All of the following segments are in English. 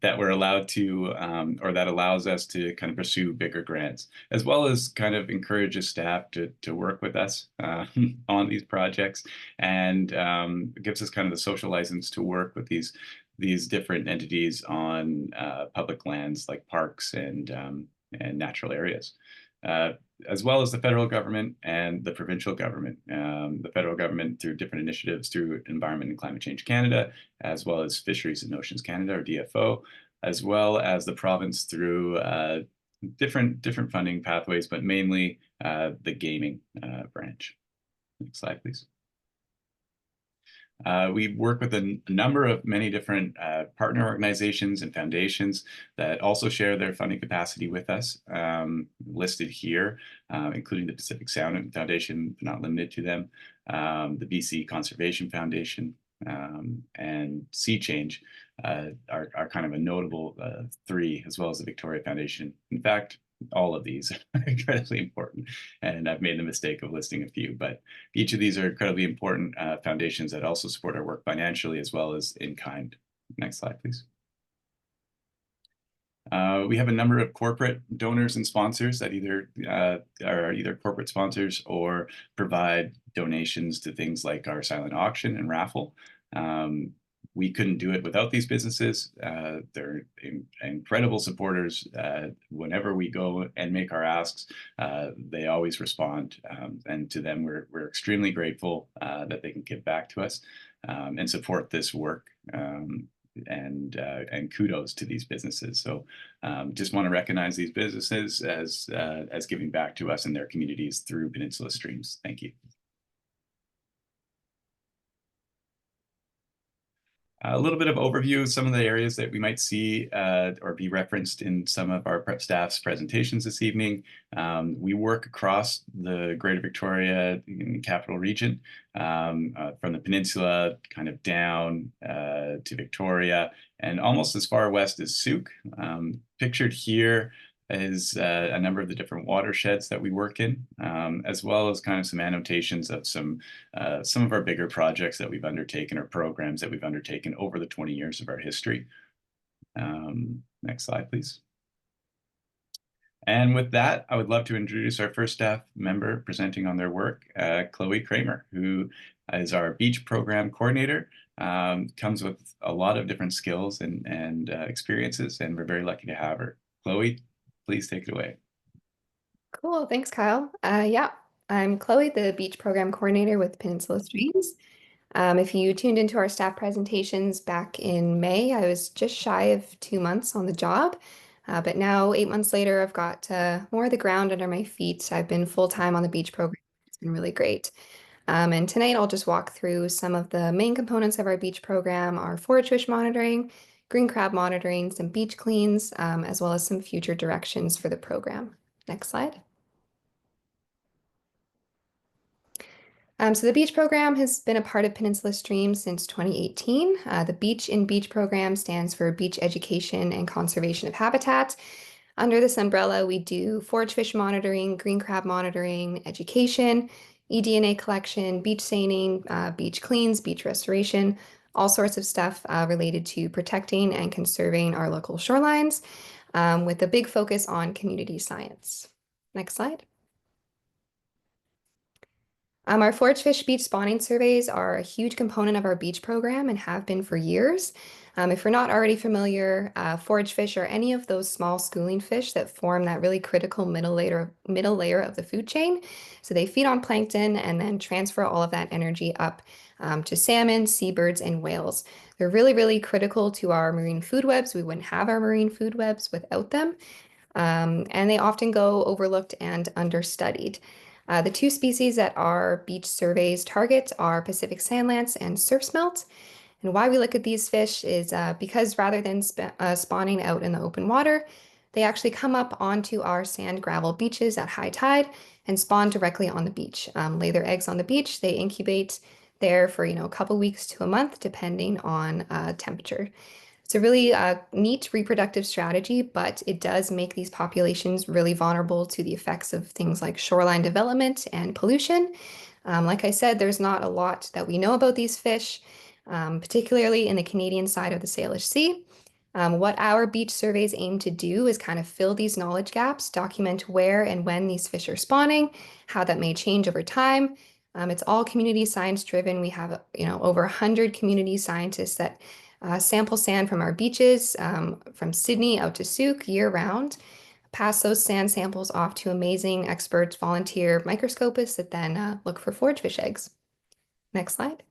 that we're allowed to, or that allows us to kind of pursue bigger grants, as well as kind of encourages staff to work with us on these projects, and gives us kind of the social license to work with these different entities on public lands like parks and natural areas. As well as the federal government and the provincial government. The federal government through different initiatives through Environment and Climate Change Canada, as well as Fisheries and Oceans Canada, or DFO, as well as the province through different funding pathways, but mainly the gaming branch. Next slide, please. We work with a number of many different partner organizations and foundations that also share their funding capacity with us, listed here, including the Pacific Sound Foundation, but not limited to them, the BC Conservation Foundation, and Sea Change are kind of a notable three, as well as the Victoria Foundation. In fact, all of these are incredibly important, and I've made the mistake of listing a few, but each of these are incredibly important foundations that also support our work financially as well as in kind. Next slide, please. We have a number of corporate donors and sponsors that are either corporate sponsors or provide donations to things like our silent auction and raffle. We couldn't do it without these businesses. They're incredible supporters. Whenever we go and make our asks, they always respond. And to them, we're extremely grateful that they can give back to us and support this work. And kudos to these businesses. So just want to recognize these businesses as giving back to us and their communities through Peninsula Streams. Thank you. A little bit of overview of some of the areas that we might see or be referenced in some of our staff's presentations this evening. We work across the Greater Victoria Capital Region, from the peninsula kind of down to Victoria, and almost as far west as Sooke. Pictured here is a number of the different watersheds that we work in, as well as kind of some annotations of some of our bigger projects that we've undertaken or programs that we've undertaken over the 20 years of our history. Next slide, please. And with that, I would love to introduce our first staff member presenting on their work, Chloe Kramer, who is our beach program coordinator. Comes with a lot of different skills and experiences, and we're very lucky to have her. Chloe, please take it away. Cool, thanks, Kyle. Yeah, I'm Chloe, the beach program coordinator with Peninsula Streams. If you tuned into our staff presentations back in May, I was just shy of 2 months on the job. But now, 8 months later, I've got more of the ground under my feet. I've been full-time on the beach program. It's been really great. And tonight, I'll just walk through some of the main components of our beach program, our forage fish monitoring, green crab monitoring, some beach cleans, as well as some future directions for the program. Next slide. So the beach program has been a part of Peninsula Streams since 2018. The Beach in Beach program stands for Beach Education and Conservation of Habitat. Under this umbrella, we do forage fish monitoring, green crab monitoring, education, eDNA collection, beach seining, beach cleans, beach restoration, all sorts of stuff related to protecting and conserving our local shorelines, with a big focus on community science. Next slide. Our forage fish beach spawning surveys are a huge component of our beach program and have been for years. If you're not already familiar, forage fish are any of those small schooling fish that form that really critical middle layer of the food chain. So they feed on plankton and then transfer all of that energy up to salmon, seabirds, and whales. They're really, really critical to our marine food webs. We wouldn't have our marine food webs without them. And they often go overlooked and understudied. The two species that our beach surveys target are Pacific sandlance and surf smelt. And why we look at these fish is because rather than spawning out in the open water, they actually come up onto our sand gravel beaches at high tide and spawn directly on the beach, lay their eggs on the beach. They incubate there for a couple weeks to a month, depending on temperature. It's a really neat reproductive strategy, but it does make these populations really vulnerable to the effects of things like shoreline development and pollution. Like I said, there's not a lot that we know about these fish, particularly in the Canadian side of the Salish Sea. What our beach surveys aim to do is kind of fill these knowledge gaps, document where and when these fish are spawning, how that may change over time. It's all community science driven. We have, over 100 community scientists that sample sand from our beaches, from Sydney out to Souk year round, pass those sand samples off to amazing experts, volunteer microscopists that then look for forage fish eggs. Next slide.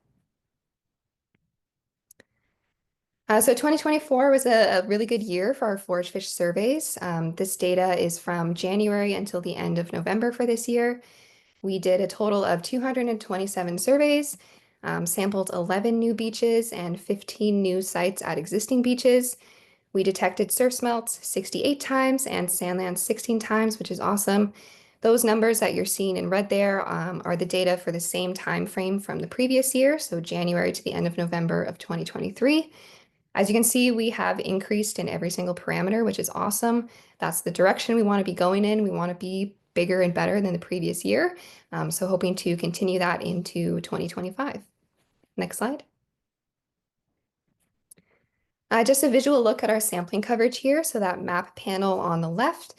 So 2024 was a really good year for our forage fish surveys. This data is from January until the end of November for this year. We did a total of 227 surveys, sampled 11 new beaches and 15 new sites at existing beaches. We detected surf smelts 68 times and sand lands 16 times, which is awesome. Those numbers that you're seeing in red there are the data for the same time frame from the previous year, so January to the end of November of 2023. As you can see, we have increased in every single parameter, which is awesome. That's the direction we want to be going in. We want to be bigger and better than the previous year. So hoping to continue that into 2025. Next slide. Just a visual look at our sampling coverage here. So that map panel on the left,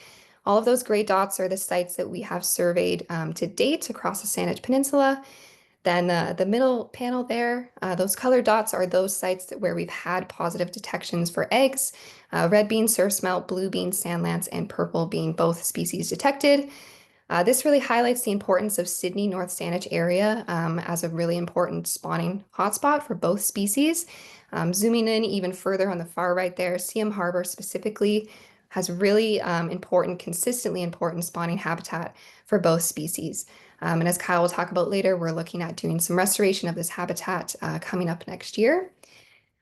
all of those gray dots are the sites that we have surveyed to date across the Saanich Peninsula. Then the middle panel there, those colored dots are those sites where we've had positive detections for eggs. Red bean surf smelt, blue bean sand lance, and purple bean both species detected. This really highlights the importance of Sydney North Saanich area as a really important spawning hotspot for both species. Zooming in even further on the far right there, Seaham Harbour specifically has really consistently important spawning habitat for both species. And as Kyle will talk about later, we're looking at doing some restoration of this habitat coming up next year.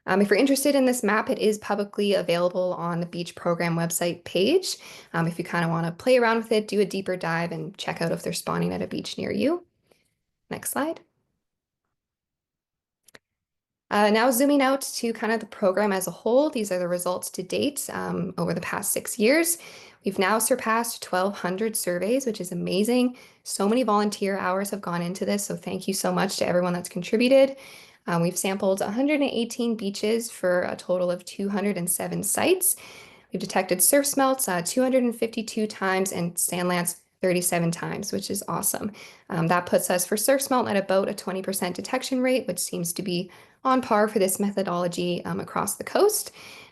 If you're interested in this map, it is publicly available on the beach program website page. If you kind of want to play around with it, do a deeper dive and check out if they're spawning at a beach near you. Next slide. Now zooming out to kind of the program as a whole, these are the results to date over the past 6 years. We've now surpassed 1,200 surveys, which is amazing. So many volunteer hours have gone into this, so thank you so much to everyone that's contributed. We've sampled 118 beaches for a total of 207 sites. We've detected surf smelts 252 times and sand lance 37 times, which is awesome. That puts us for surf smelt at about a 20% detection rate, which seems to be on par for this methodology across the coast.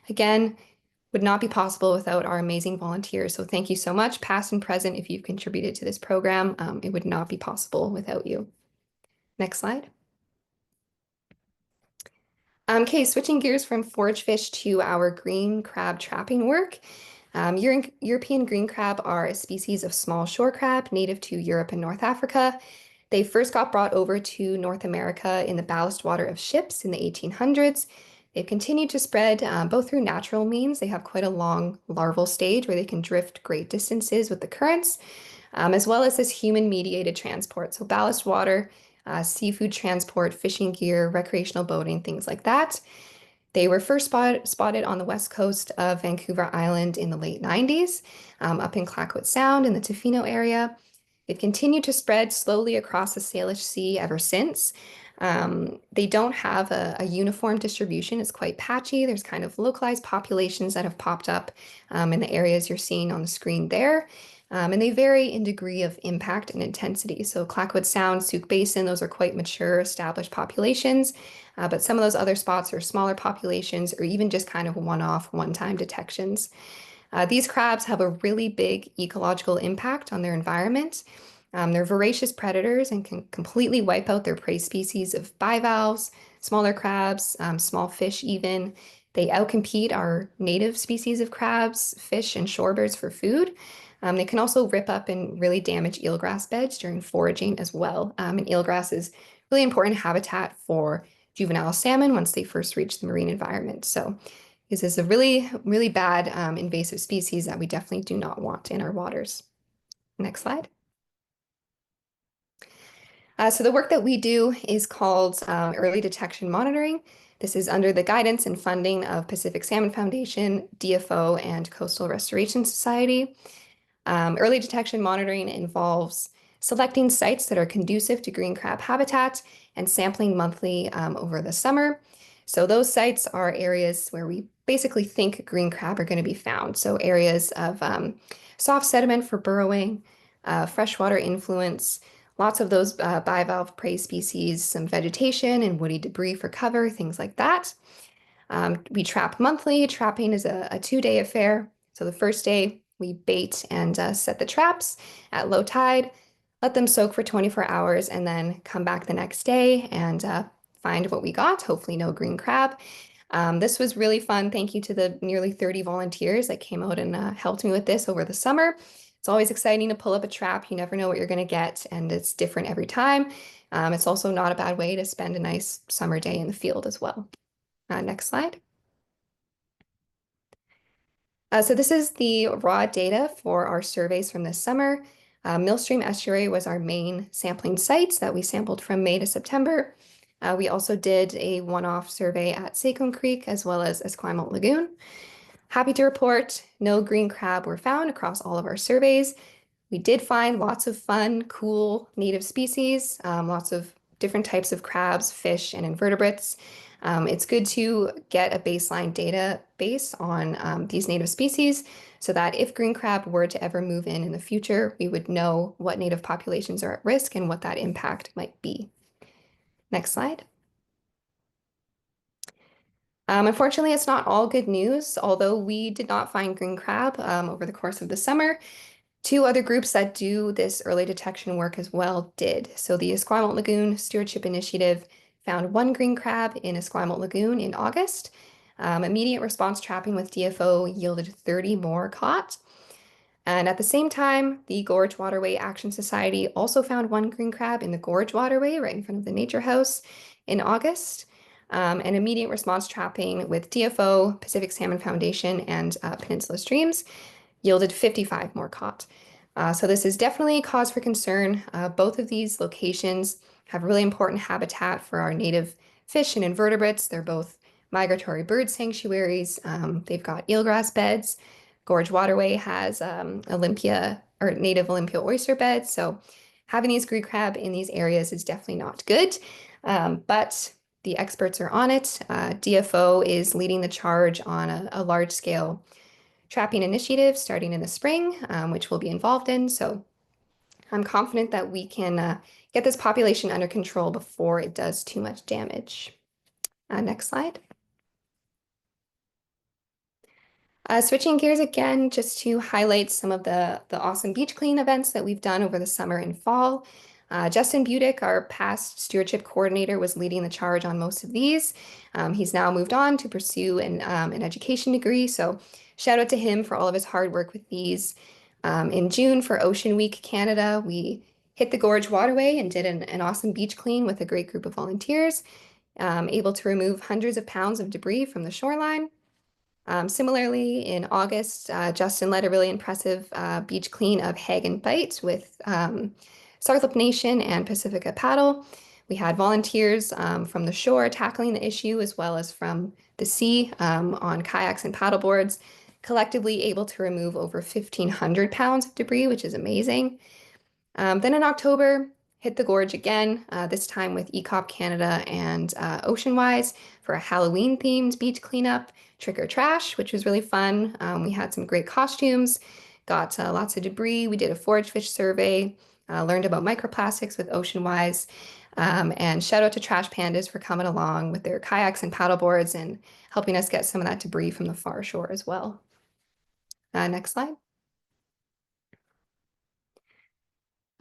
Again, would not be possible without our amazing volunteers. So thank you so much, past and present, if you've contributed to this program. It would not be possible without you. Next slide. Okay, switching gears from forage fish to our green crab trapping work. European green crab are a species of small shore crab native to Europe and North Africa. They first got brought over to North America in the ballast water of ships in the 1800s. They've continued to spread both through natural means. They have quite a long larval stage where they can drift great distances with the currents, as well as this human-mediated transport. So ballast water, seafood transport, fishing gear, recreational boating, things like that. They were first spotted on the west coast of Vancouver Island in the late 90s, up in Clayoquot Sound in the Tofino area. They've continued to spread slowly across the Salish Sea ever since. They don't have a uniform distribution. It's quite patchy. There's kind of localized populations that have popped up in the areas you're seeing on the screen there. And they vary in degree of impact and intensity. So Clayoquot Sound, Souk Basin, those are quite mature, established populations. But some of those other spots are smaller populations or even just kind of one-off, one-time detections. These crabs have a really big ecological impact on their environment. They're voracious predators and can completely wipe out their prey species of bivalves, smaller crabs, small fish even. They outcompete our native species of crabs, fish, and shorebirds for food. They can also rip up and really damage eelgrass beds during foraging as well. And eelgrass is really important habitat for juvenile salmon once they first reach the marine environment. So this is a really, really bad invasive species that we definitely do not want in our waters. Next slide. So the work that we do is called early detection monitoring. This is under the guidance and funding of Pacific Salmon Foundation, DFO, and Coastal Restoration Society. Early detection monitoring involves selecting sites that are conducive to green crab habitat and sampling monthly over the summer. So those sites are areas where we basically think green crab are going to be found. So areas of soft sediment for burrowing, freshwater influence, lots of those bivalve prey species, some vegetation and woody debris for cover, things like that. We trap monthly. Trapping is a 2-day affair. So the first day we bait and set the traps at low tide, let them soak for 24 hours, and then come back the next day and find what we got. Hopefully no green crab. This was really fun. Thank you to the nearly 30 volunteers that came out and helped me with this over the summer. It's always exciting to pull up a trap. You never know what you're going to get, and it's different every time. It's also not a bad way to spend a nice summer day in the field as well. Next slide. So this is the raw data for our surveys from this summer. Millstream Estuary was our main sampling sites that we sampled from May to September. We also did a one-off survey at Sachem Creek as well as Esquimalt Lagoon. Happy to report no green crab were found across all of our surveys. We did find lots of fun, cool native species, lots of different types of crabs, fish, and invertebrates. It's good to get a baseline database on these native species so that if green crab were to ever move in the future, we would know what native populations are at risk and what that impact might be. Next slide. Unfortunately, it's not all good news. Although we did not find green crab over the course of the summer, two other groups that do this early detection work as well did. So the Esquimalt Lagoon Stewardship Initiative found one green crab in Esquimalt Lagoon in August. Immediate response trapping with DFO yielded 30 more caught. And at the same time, the Gorge Waterway Action Society also found one green crab in the Gorge Waterway right in front of the Nature House in August. And immediate response trapping with DFO, Pacific Salmon Foundation, and Peninsula Streams yielded 55 more caught. So this is definitely a cause for concern. Both of these locations have really important habitat for our native fish and invertebrates. They're both migratory bird sanctuaries. They've got eelgrass beds. Gorge Waterway has Olympia or native Olympia oyster beds. So having these green crab in these areas is definitely not good. But the experts are on it. DFO is leading the charge on a large scale trapping initiative starting in the spring, which we'll be involved in. So I'm confident that we can get this population under control before it does too much damage. Next slide. Switching gears again, just to highlight some of the awesome beach clean events that we've done over the summer and fall. Justin Budick, our past stewardship coordinator, was leading the charge on most of these. He's now moved on to pursue an education degree, so shout out to him for all of his hard work with these. In June for Ocean Week Canada, we hit the Gorge Waterway and did an awesome beach clean with a great group of volunteers, able to remove hundreds of pounds of debris from the shoreline. Similarly, in August, Justin led a really impressive beach clean of Hagen Bight with Sarthlip Nation and Pacifica Paddle. We had volunteers from the shore tackling the issue as well as from the sea on kayaks and paddleboards, collectively able to remove over 1,500 pounds of debris, which is amazing. Then in October, hit the gorge again, this time with ECOP Canada and Oceanwise for a Halloween-themed beach cleanup, Trick or Trash, which was really fun. We had some great costumes, got lots of debris. We did a forage fish survey, learned about microplastics with Oceanwise, and shout out to Trash Pandas for coming along with their kayaks and paddleboards and helping us get some of that debris from the far shore as well. Next slide.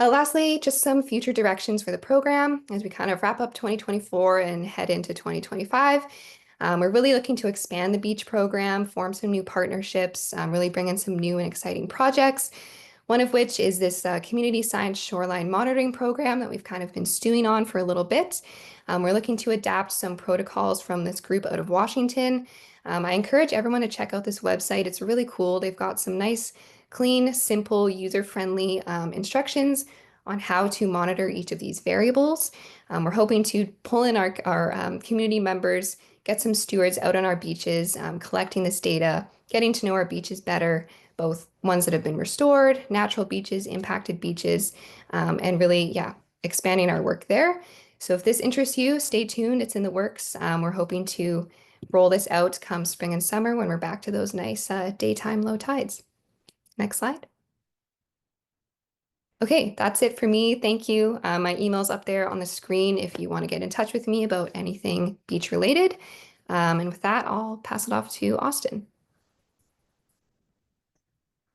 Lastly, just some future directions for the program as we kind of wrap up 2024 and head into 2025. We're really looking to expand the beach program, form some new partnerships, really bring in some new and exciting projects. One of which is this community science shoreline monitoring program that we've kind of been stewing on for a little bit. We're looking to adapt some protocols from this group out of Washington. I encourage everyone to check out this website. It's really cool. They've got some nice, clean, simple, user-friendly instructions on how to monitor each of these variables. We're hoping to pull in our community members, get some stewards out on our beaches, collecting this data, getting to know our beaches better, both ones that have been restored, natural beaches, impacted beaches, and really, yeah, expanding our work there. So if this interests you, stay tuned. It's in the works. We're hoping to roll this out come spring and summer when we're back to those nice daytime low tides. Next slide. Okay, that's it for me. Thank you. My email's up there on the screen if you want to get in touch with me about anything beach related. And with that, I'll pass it off to Austin.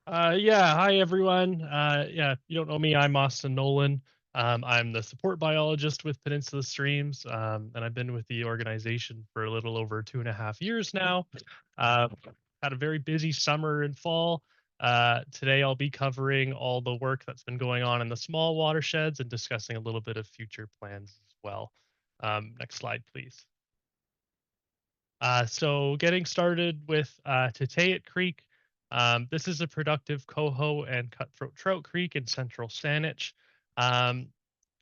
Yeah, hi everyone. Yeah, if you don't know me, I'm Austin Nolan. I'm the support biologist with Peninsula Streams, and I've been with the organization for a little over 2.5 years now. Uh, Had a very busy summer and fall. Today I'll be covering all the work that's been going on in the small watersheds and discussing a little bit of future plans as well. Next slide, please. So getting started with Tateyat Creek. This is a productive coho and cutthroat trout creek in central Saanich. Um,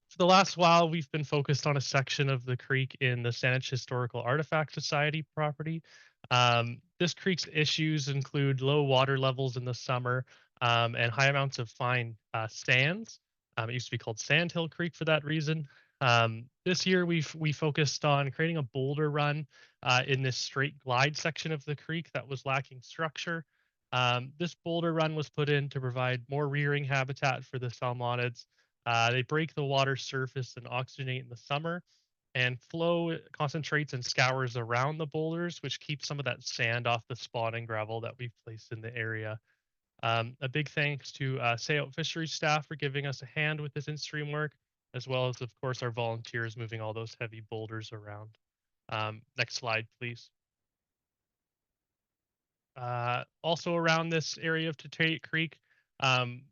for the last while, we've been focused on a section of the creek in the Saanich Historical Artifact Society property. This creek's issues include low water levels in the summer and high amounts of fine sands. It used to be called Sandhill Creek for that reason. This year, we focused on creating a boulder run in this straight glide section of the creek that was lacking structure. This boulder run was put in to provide more rearing habitat for the salmonids. They break the water surface and oxygenate in the summer, and flow concentrates and scours around the boulders, which keeps some of that sand off the spawning gravel that we've placed in the area. A big thanks to Sayout Fisheries staff for giving us a hand with this in-stream work, as well as, of course, our volunteers moving all those heavy boulders around. Next slide, please. Also around this area of Tateyat Creek,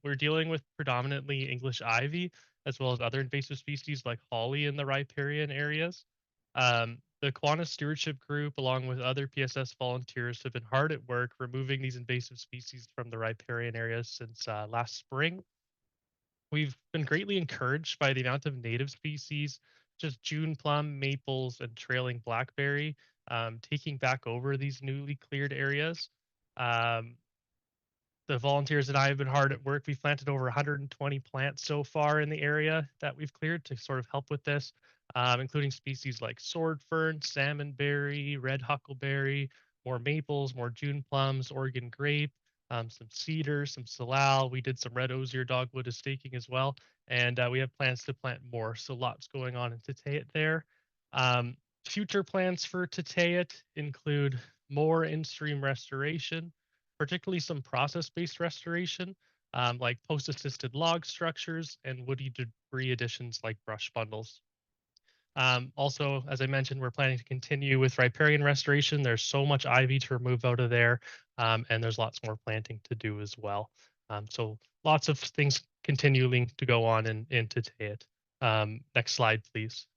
we're dealing with predominantly English ivy, as well as other invasive species like holly in the riparian areas. The Kiwanis Stewardship Group, along with other PSS volunteers, have been hard at work removing these invasive species from the riparian areas since last spring. We've been greatly encouraged by the amount of native species, just June plum, maples, and trailing blackberry, taking back over these newly cleared areas. Um, the volunteers and I have been hard at work. We've planted over 120 plants so far in the area that we've cleared to sort of help with this, including species like sword fern, salmonberry, red huckleberry, more maples, more June plums, Oregon grape, some cedar, some salal. We did some red osier dogwood as staking as well, and we have plans to plant more. So lots going on in Tateyat there. Um, Future plans for Tateyat include more in-stream restoration, particularly some process-based restoration, like post-assisted log structures and woody debris additions like brush bundles. Also, as I mentioned, we're planning to continue with riparian restoration. There's so much ivy to remove out of there, and there's lots more planting to do as well. So lots of things continuing to go on in Tateyat. Next slide, please.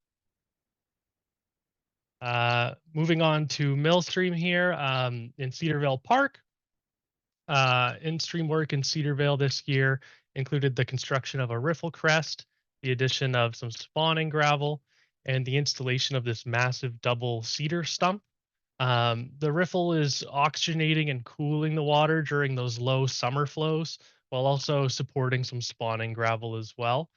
Moving on to Millstream here in Cedarvale Park. In-stream work in Cedarvale this year included the construction of a riffle crest, the addition of some spawning gravel, and the installation of this massive double cedar stump. The riffle is oxygenating and cooling the water during those low summer flows, while also supporting some spawning gravel as well.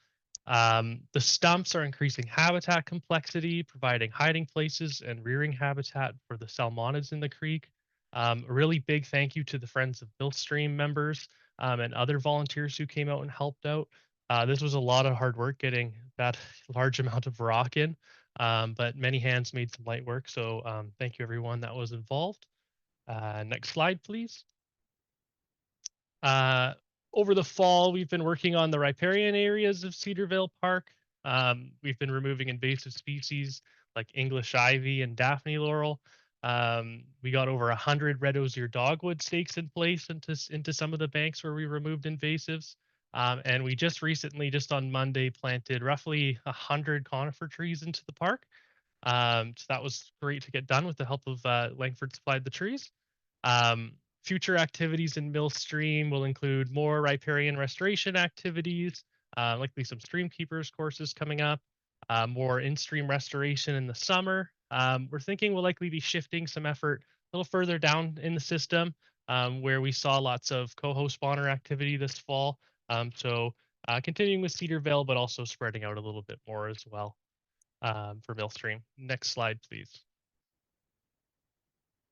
The stumps are increasing habitat complexity, providing hiding places and rearing habitat for the salmonids in the creek. A really big thank you to the Friends of Millstream members and other volunteers who came out and helped out. This was a lot of hard work getting that large amount of rock in, but many hands made some light work. So thank you everyone that was involved. Next slide, please. Uh, Over the fall, we've been working on the riparian areas of Cedarvale Park. We've been removing invasive species like English ivy and Daphne laurel. We got over 100 red osier dogwood stakes in place into some of the banks where we removed invasives. And we just recently, just on Monday, planted roughly 100 conifer trees into the park. So that was great to get done with the help of Langford Supplied the Trees. Um, Future activities in Millstream will include more riparian restoration activities, likely some stream keepers courses coming up, more in-stream restoration in the summer. We're thinking we'll likely be shifting some effort a little further down in the system, where we saw lots of coho spawner activity this fall. So continuing with Cedarvale, but also spreading out a little bit more as well. for Millstream. Next slide, please.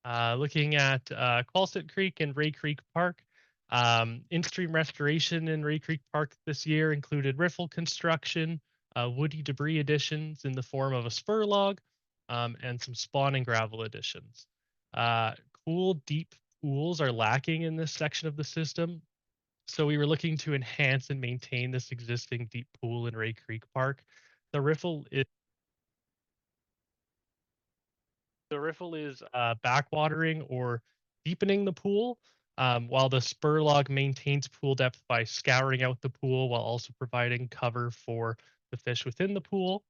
Looking at Qualset Creek and Ray Creek Park. In-stream restoration in Ray Creek Park this year included riffle construction, woody debris additions in the form of a spur log, and some spawning gravel additions. Uh, cool, deep pools are lacking in this section of the system, so we were looking to enhance and maintain this existing deep pool in Ray Creek Park. The riffle is backwatering or deepening the pool, while the spur log maintains pool depth by scouring out the pool while also providing cover for the fish within the pool.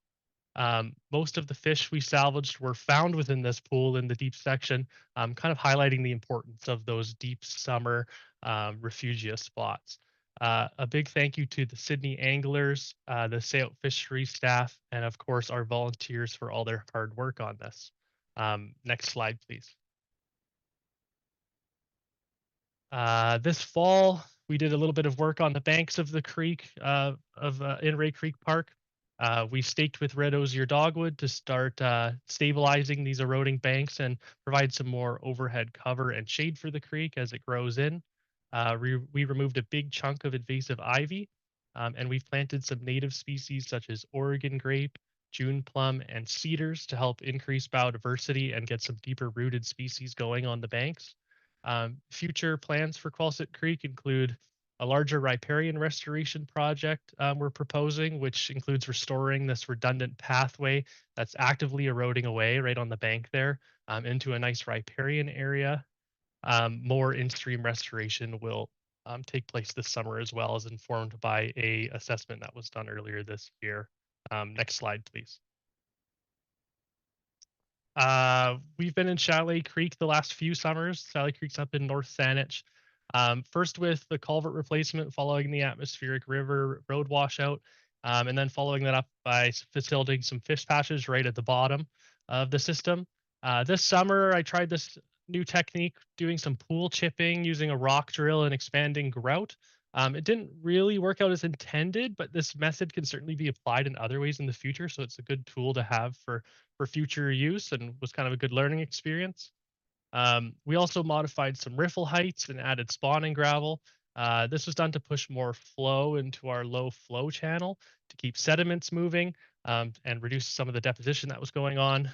Most of the fish we salvaged were found within this pool in the deep section, kind of highlighting the importance of those deep summer refugia spots. A big thank you to the Sydney anglers, the Sayout fishery staff, and of course our volunteers for all their hard work on this. Next slide, please. This fall, we did a little bit of work on the banks of the creek in Ray Creek Park. We staked with red osier dogwood to start stabilizing these eroding banks and provide some more overhead cover and shade for the creek as it grows in. We removed a big chunk of invasive ivy, and we've planted some native species such as Oregon grape, June plum, and cedars to help increase biodiversity and get some deeper rooted species going on the banks. Future plans for Qualset Creek include a larger riparian restoration project we're proposing, which includes restoring this redundant pathway that's actively eroding away right on the bank there into a nice riparian area. More in-stream restoration will take place this summer, as well as informed by a assessment that was done earlier this year. Next slide, please. We've been in Chalet Creek the last few summers. Chalet Creek's up in North Saanich. First with the culvert replacement following the atmospheric river road washout, and then following that up by facilitating some fish patches right at the bottom of the system. This summer, I tried this new technique, doing some pool chipping using a rock drill and expanding grout. It didn't really work out as intended, but this method can certainly be applied in other ways in the future. So it's a good tool to have for future use and was kind of a good learning experience. We also modified some riffle heights and added spawning gravel. This was done to push more flow into our low flow channel to keep sediments moving and reduce some of the deposition that was going on.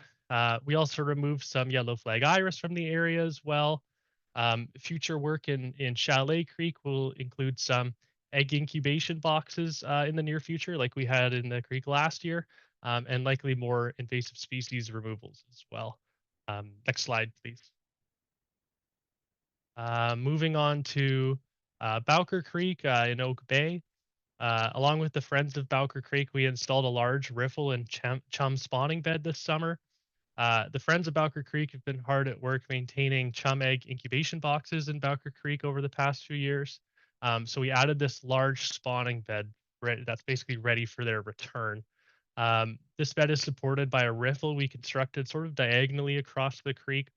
We also removed some yellow flag iris from the area as well. Future work in Chalet Creek will include some egg incubation boxes in the near future, like we had in the creek last year, and likely more invasive species removals as well. Next slide, please. Moving on to Bowker Creek in Oak Bay. Along with the Friends of Bowker Creek, we installed a large riffle and chum spawning bed this summer. The Friends of Bowker Creek have been hard at work maintaining chum egg incubation boxes in Bowker Creek over the past few years. So we added this large spawning bed that's basically ready for their return. This bed is supported by a riffle we constructed sort of diagonally across the creek.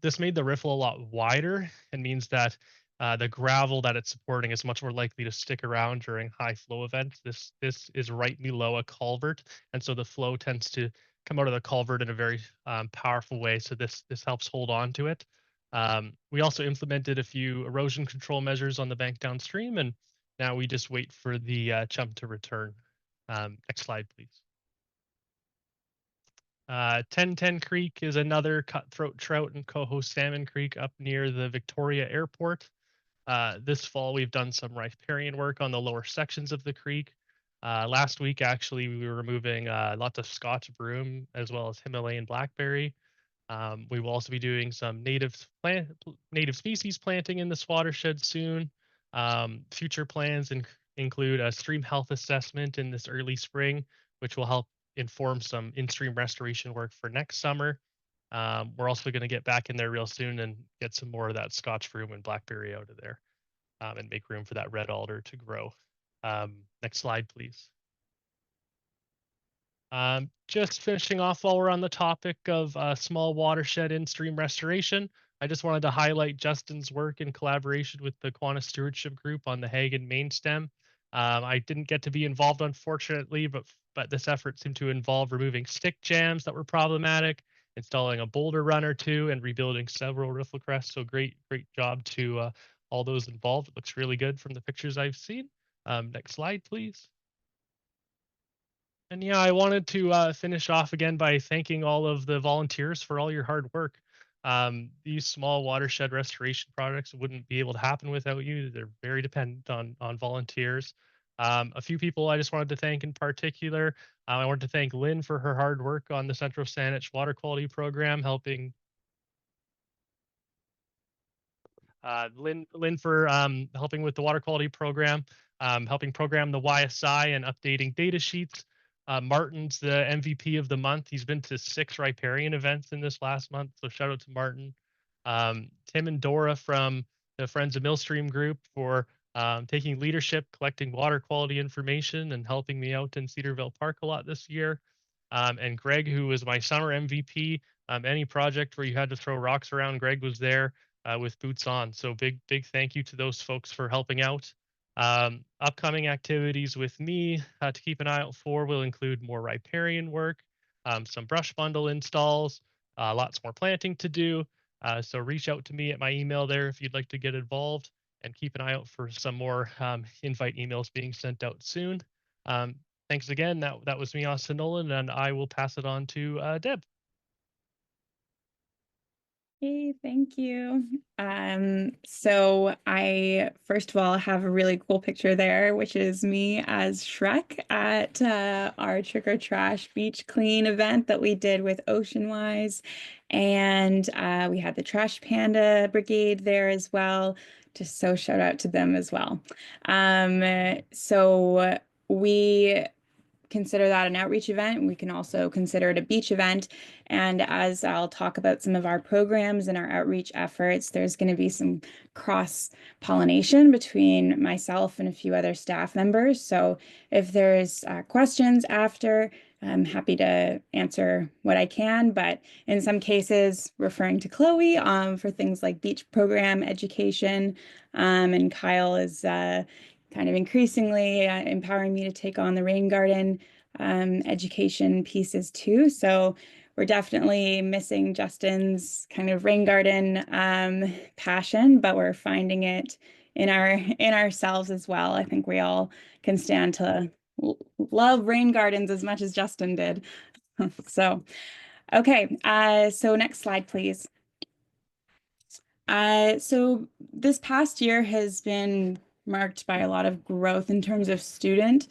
This made the riffle a lot wider and means that the gravel that it's supporting is much more likely to stick around during high flow events. This is right below a culvert, and so the flow tends to come out of the culvert in a very powerful way. So this helps hold on to it. We also implemented a few erosion control measures on the bank downstream, and now we just wait for the chum to return. Next slide, please. 1010 Creek is another cutthroat trout and coho salmon creek up near the Victoria Airport. This fall, we've done some riparian work on the lower sections of the creek. Last week, actually, we were removing lots of Scotch broom as well as Himalayan blackberry. We will also be doing some native species planting in this watershed soon. Future plans include a stream health assessment in this early spring, which will help inform some in-stream restoration work for next summer. We're also going to get back in there real soon and get some more of that Scotch broom and blackberry out of there and make room for that red alder to grow. Next slide, please. Just finishing off while we're on the topic of small watershed in-stream restoration, I just wanted to highlight Justin's work in collaboration with the Kiwanis Stewardship Group on the Hagen main stem. I didn't get to be involved, unfortunately, but this effort seemed to involve removing stick jams that were problematic, installing a boulder run or two, and rebuilding several riffle crests. So great job to all those involved. It looks really good from the pictures I've seen. Next slide, please. And yeah, I wanted to finish off again by thanking all of the volunteers for all your hard work. These small watershed restoration projects wouldn't be able to happen without you. They're very dependent on volunteers. A few people I just wanted to thank in particular. I wanted to thank Lynn for her hard work on the Central Saanich Water Quality Program, helping Lynn for helping with the water quality program, helping program the YSI and updating data sheets. Martin's the MVP of the month. He's been to 6 riparian events in this last month, so shout out to Martin. Tim and Dora from the Friends of Millstream group for taking leadership, collecting water quality information, and helping me out in Cedarville Park a lot this year. And Greg, who was my summer MVP. Any project where you had to throw rocks around, Greg was there with boots on. So big thank you to those folks for helping out. Upcoming activities with me to keep an eye out for will include more riparian work, some brush bundle installs, lots more planting to do. So reach out to me at my email there if you'd like to get involved, and keep an eye out for some more invite emails being sent out soon. Thanks again. That was me, Austin Nolan, and I will pass it on to Deb. Hey, thank you. So I first of all have a really cool picture there, which is me as Shrek at our Trick or Trash Beach Clean event that we did with Oceanwise. And we had the Trash Panda Brigade there as well. Just so shout out to them as well. So we consider that an outreach event. We can also consider it a beach event. And as I'll talk about some of our programs and our outreach efforts, there's going to be some cross-pollination between myself and a few other staff members. So if there's questions after, I'm happy to answer what I can, but in some cases, referring to Chloe for things like beach program education, and Kyle is kind of increasingly empowering me to take on the rain garden education pieces too. So we're definitely missing Justin's kind of rain garden passion, but we're finding it in ourselves as well. I think we all can stand to love rain gardens as much as Justin did. So, okay, so next slide, please. So this past year has been marked by a lot of growth in terms of student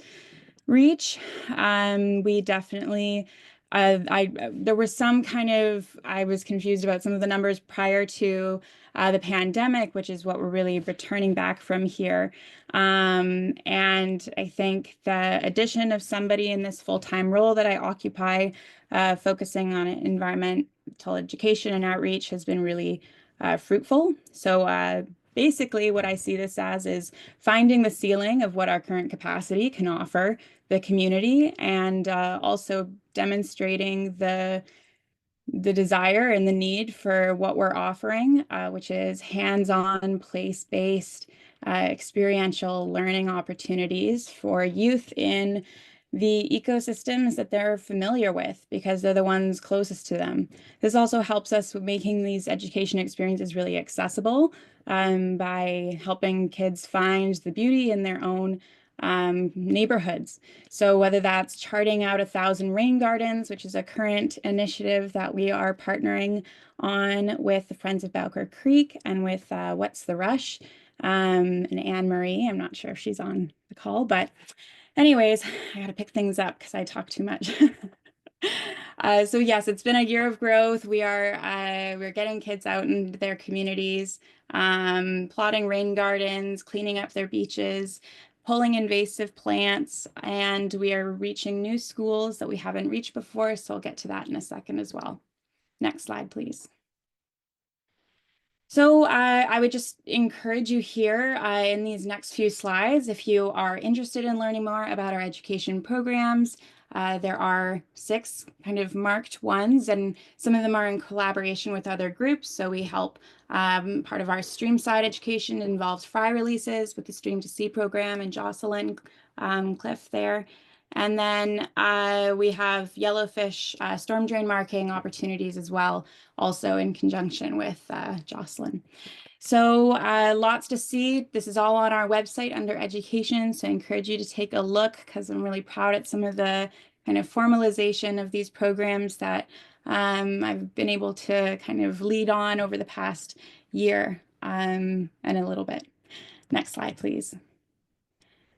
reach. We definitely, there was some kind of, I was confused about some of the numbers prior to the pandemic, which is what we're really returning back from here. And I think the addition of somebody in this full-time role that I occupy, focusing on environmental education and outreach has been really fruitful. So basically, what I see this as is finding the ceiling of what our current capacity can offer the community, and also demonstrating the desire and the need for what we're offering, which is hands-on, place-based, experiential learning opportunities for youth in the ecosystems that they're familiar with because they're the ones closest to them. This also helps us with making these education experiences really accessible by helping kids find the beauty in their own neighborhoods. So whether that's charting out 1,000 rain gardens, which is a current initiative that we are partnering on with the Friends of Bowker Creek and with What's the Rush, and Anne Marie. I'm not sure if she's on the call, but anyways, I got to pick things up because I talk too much. So yes, it's been a year of growth. We're getting kids out into their communities, plotting rain gardens, cleaning up their beaches, pulling invasive plants, and we are reaching new schools that we haven't reached before. So I'll get to that in a second as well. Next slide, please. So I would just encourage you here in these next few slides, if you are interested in learning more about our education programs, There are 6 kind of marked ones, and some of them are in collaboration with other groups. So we help, part of our Streamside education involves fry releases with the Stream to Sea program and Jocelyn Cliff there. And then we have yellowfish storm drain marking opportunities as well, also in conjunction with Jocelyn. So lots to see. This is all on our website under education. So I encourage you to take a look, because I'm really proud at some of the kind of formalization of these programs that I've been able to kind of lead on over the past year and a little bit. Next slide, please.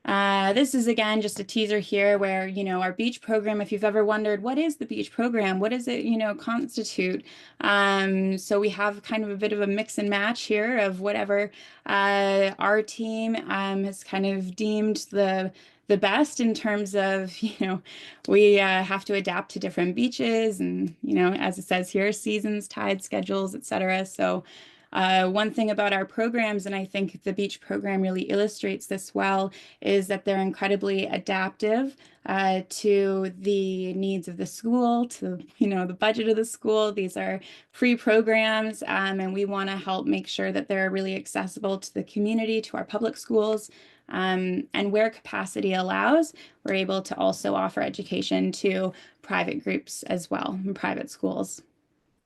This is again just a teaser here where, you know, our beach program, if you've ever wondered, what is the beach program? What does it, you know, constitute? So we have kind of a bit of a mix and match here of whatever our team has kind of deemed the best in terms of, you know, we have to adapt to different beaches and, you know, as it says here, seasons, tide schedules, etc. So one thing about our programs, and I think the beach program really illustrates this well, is that they're incredibly adaptive to the needs of the school, to, you know, the budget of the school. These are free programs, and we want to help make sure that they're really accessible to the community, to our public schools. And where capacity allows, we're able to also offer education to private groups as well, and private schools.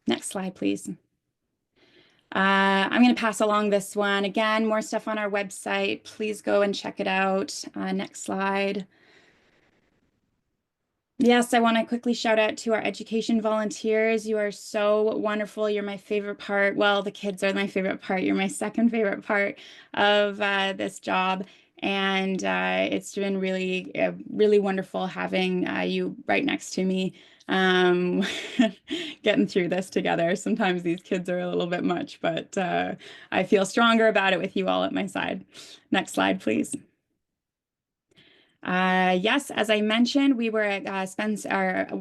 Next slide, please. I'm going to pass along this one. Again, more stuff on our website. Please go and check it out. Next slide. Yes, I want to quickly shout out to our education volunteers. You are so wonderful. You're my favorite part. Well, the kids are my favorite part. You're my second favorite part of this job. And it's been really, really wonderful having you right next to me, getting through this together. Sometimes these kids are a little bit much, but I feel stronger about it with you all at my side. Next slide, please. Yes, as I mentioned, we were at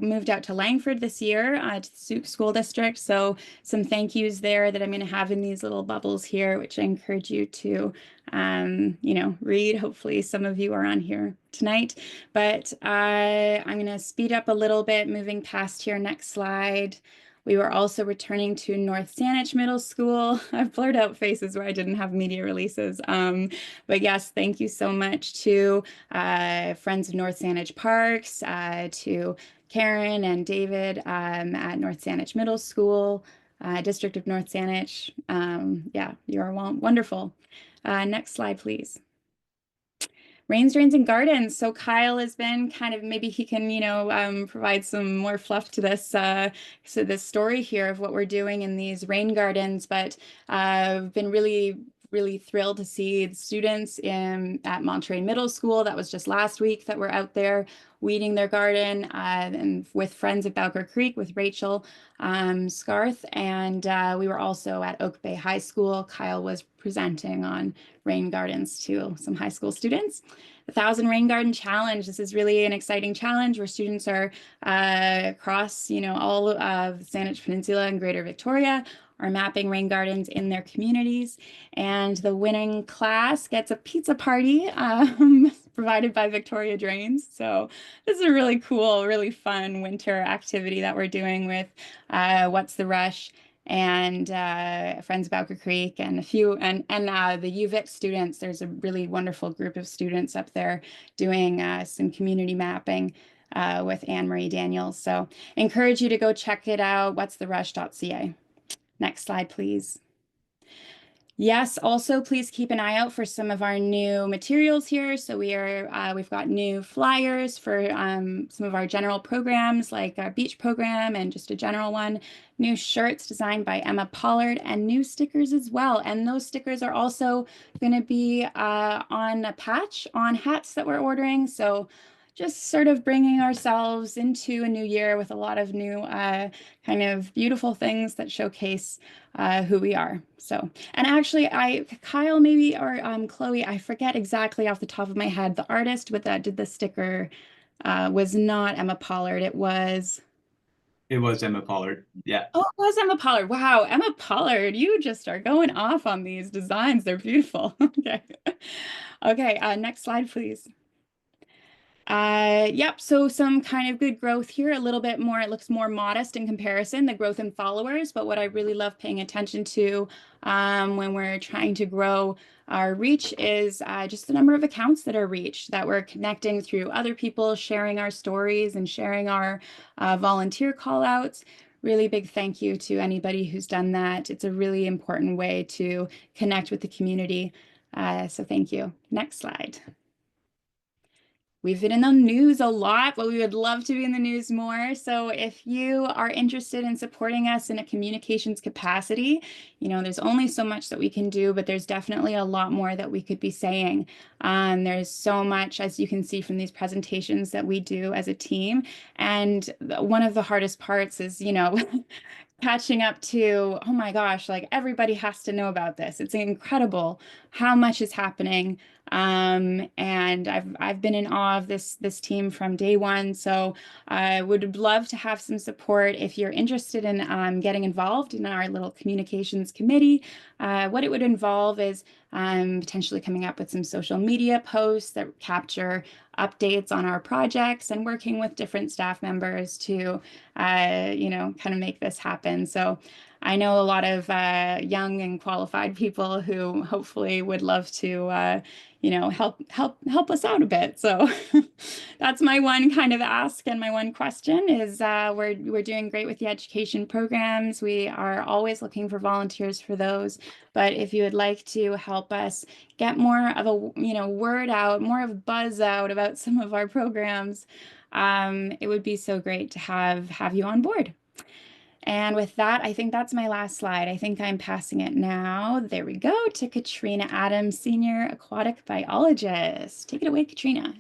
moved out to Langford this year to the Sooke School District. So some thank yous there that I'm going to have in these little bubbles here, which I encourage you to, you know, read. Hopefully some of you are on here tonight, but I'm going to speed up a little bit, moving past here. Next slide. We were also returning to North Saanich Middle School. I've blurred out faces where I didn't have media releases. But yes, thank you so much to Friends of North Saanich Parks, to Karen and David at North Saanich Middle School, District of North Saanich. Yeah, you're wonderful. Next slide, please. Rains, Drains, and Gardens. So Kyle has been kind of, maybe he can, you know, provide some more fluff to this, so this story here of what we're doing in these rain gardens. But I've been really thrilled to see the students at Monterey Middle School. That was just last week that were out there weeding their garden, and with Friends of Bowker Creek with Rachel Scarth. And we were also at Oak Bay High School. Kyle was presenting on rain gardens to some high school students. The 1,000 Rain Garden Challenge. This is really an exciting challenge where students are across, you know, all of the Saanich Peninsula and Greater Victoria are mapping rain gardens in their communities. And the winning class gets a pizza party provided by Victoria Drains. So this is a really cool, really fun winter activity that we're doing with What's the Rush and Friends of Bowker Creek and a few, and the UVic students. There's a really wonderful group of students up there doing some community mapping with Anne-Marie Daniels. So encourage you to go check it out, what'stherush.ca. Next slide, please. Yes, also please keep an eye out for some of our new materials here. So we've got new flyers for some of our general programs like our beach program and just a general one. New shirts designed by Emma Pollard and new stickers as well. And those stickers are also going to be on a patch on hats that we're ordering. So just sort of bringing ourselves into a new year with a lot of new kind of beautiful things that showcase who we are. So, and actually Kyle maybe, or Chloe, I forget exactly off the top of my head, the artist that did the sticker was not Emma Pollard. It was Emma Pollard. Yeah. Oh, it was Emma Pollard. Wow, Emma Pollard, you just are going off on these designs. They're beautiful. Okay. Okay, next slide, please. Yep, so some kind of good growth here, a little bit more, it looks more modest in comparison, the growth in followers, but what I really love paying attention to when we're trying to grow our reach is just the number of accounts that are reached, that we're connecting through other people, sharing our stories and sharing our volunteer call outs. Really big thank you to anybody who's done that. It's a really important way to connect with the community. So thank you. Next slide. We've been in the news a lot, but we would love to be in the news more. So if you are interested in supporting us in a communications capacity, you know, there's only so much that we can do, but there's definitely a lot more that we could be saying. There's so much, as you can see from these presentations, that we do as a team. And one of the hardest parts is, you know, catching up to, oh my gosh, like everybody has to know about this. It's incredible how much is happening. And I've been in awe of this team from day one. So I would love to have some support if you're interested in getting involved in our little communications committee. What it would involve is potentially coming up with some social media posts that capture updates on our projects and working with different staff members to, you know, kind of make this happen. So I know a lot of young and qualified people who hopefully would love to, you know, help us out a bit. So that's my one kind of ask, and my one question is we're doing great with the education programs. We are always looking for volunteers for those. But if you would like to help us get more of a, you know, word out, more of buzz out about some of our programs, it would be so great to have you on board. And with that, I think that's my last slide. I think I'm passing it now. There we go, to Katrina Adams, Senior Aquatic Biologist. Take it away, Katrina.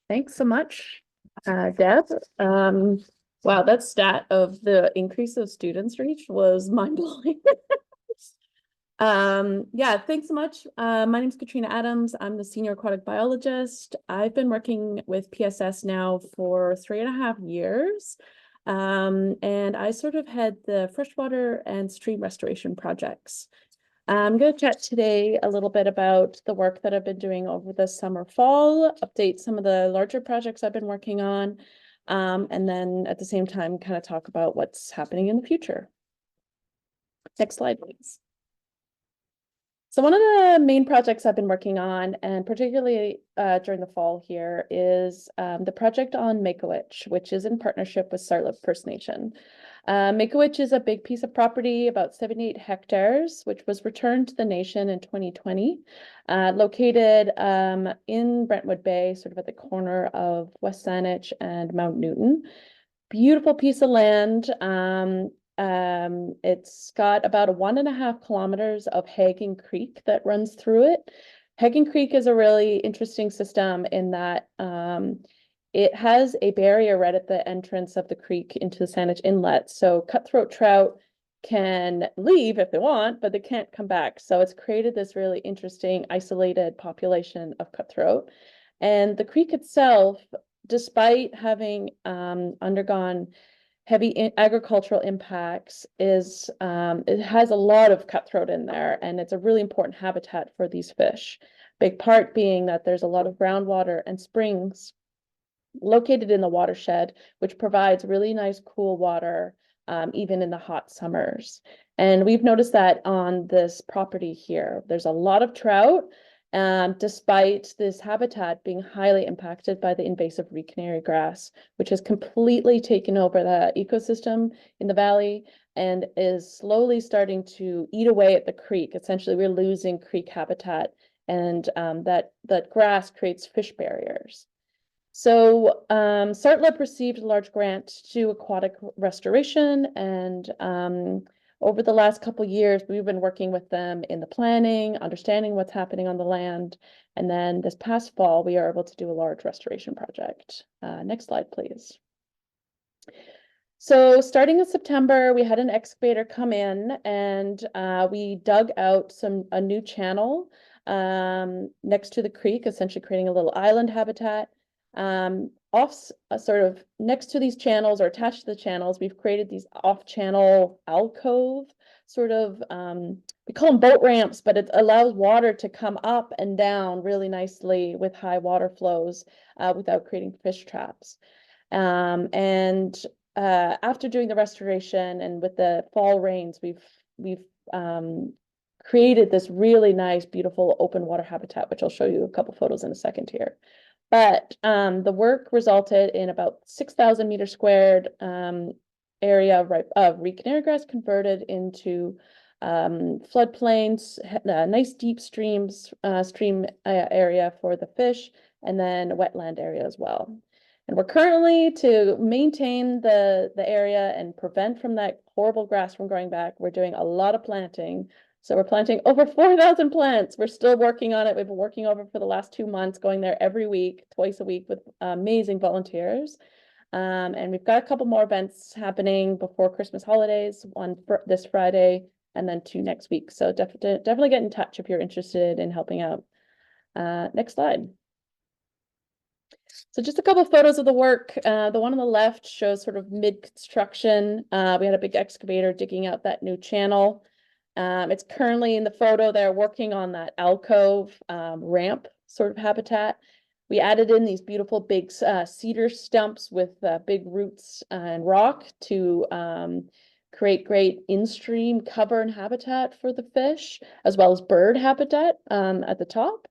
Thanks so much, Deb. Wow, that stat of the increase of students reached was mind-blowing. Yeah, thanks so much. My name is Katrina Adams. I'm the Senior Aquatic Biologist. I've been working with PSS now for 3.5 years. And I sort of head the freshwater and stream restoration projects. I'm going to chat today a little bit about the work that I've been doing over the summer, fall, update some of the larger projects I've been working on, and then at the same time kind of talk about what's happening in the future. Next slide, please. So one of the main projects I've been working on, and particularly during the fall here, is the project on Makowitch, which is in partnership with Tsartlip First Nation. Makowitch is a big piece of property, about 78 hectares, which was returned to the nation in 2020, located in Brentwood Bay, sort of at the corner of West Saanich and Mount Newton. Beautiful piece of land. It's got about 1.5 kilometers of Hagen Creek that runs through it. Hagen Creek is a really interesting system in that it has a barrier right at the entrance of the creek into the Saanich Inlet. So cutthroat trout can leave if they want, but they can't come back. So it's created this really interesting isolated population of cutthroat. And the creek itself, despite having undergone heavy agricultural impacts, is it has a lot of cutthroat in there, and it's a really important habitat for these fish. Big part being that there's a lot of groundwater and springs located in the watershed, which provides really nice cool water even in the hot summers. And we've noticed that on this property here, there's a lot of trout, despite this habitat being highly impacted by the invasive reed canary grass, which has completely taken over the ecosystem in the valley and is slowly starting to eat away at the creek. Essentially, we're losing creek habitat, and that grass creates fish barriers. So Tsartlip received a large grant to do aquatic restoration, and over the last couple of years, we've been working with them in the planning, understanding what's happening on the land. And then this past fall, we are able to do a large restoration project. Next slide, please. So starting in September, we had an excavator come in, and we dug out a new channel next to the creek, essentially creating a little island habitat. Sort of next to these channels or attached to the channels, we've created these off-channel alcove sort of we call them boat ramps, but it allows water to come up and down really nicely with high water flows without creating fish traps. After doing the restoration and with the fall rains, we've created this really nice, beautiful open water habitat, which I'll show you a couple photos in a second here. But the work resulted in about 6,000 meters squared area of reed canary grass converted into floodplains, nice deep stream area for the fish, and then a wetland area as well. And we're currently, to maintain the area and prevent from that horrible grass from growing back, we're doing a lot of planting. So we're planting over 4,000 plants. We're still working on it. We've been working over for the last 2 months, going there every week, twice a week with amazing volunteers. And we've got a couple more events happening before Christmas holidays, one for this Friday and then 2 next week. So definitely get in touch if you're interested in helping out. Next slide. So just a couple of photos of the work. The one on the left shows sort of mid-construction. We had a big excavator digging out that new channel. It's currently in the photo, they're working on that alcove ramp sort of habitat. We added in these beautiful big cedar stumps with big roots and rock to create great in-stream cover and habitat for the fish, as well as bird habitat at the top.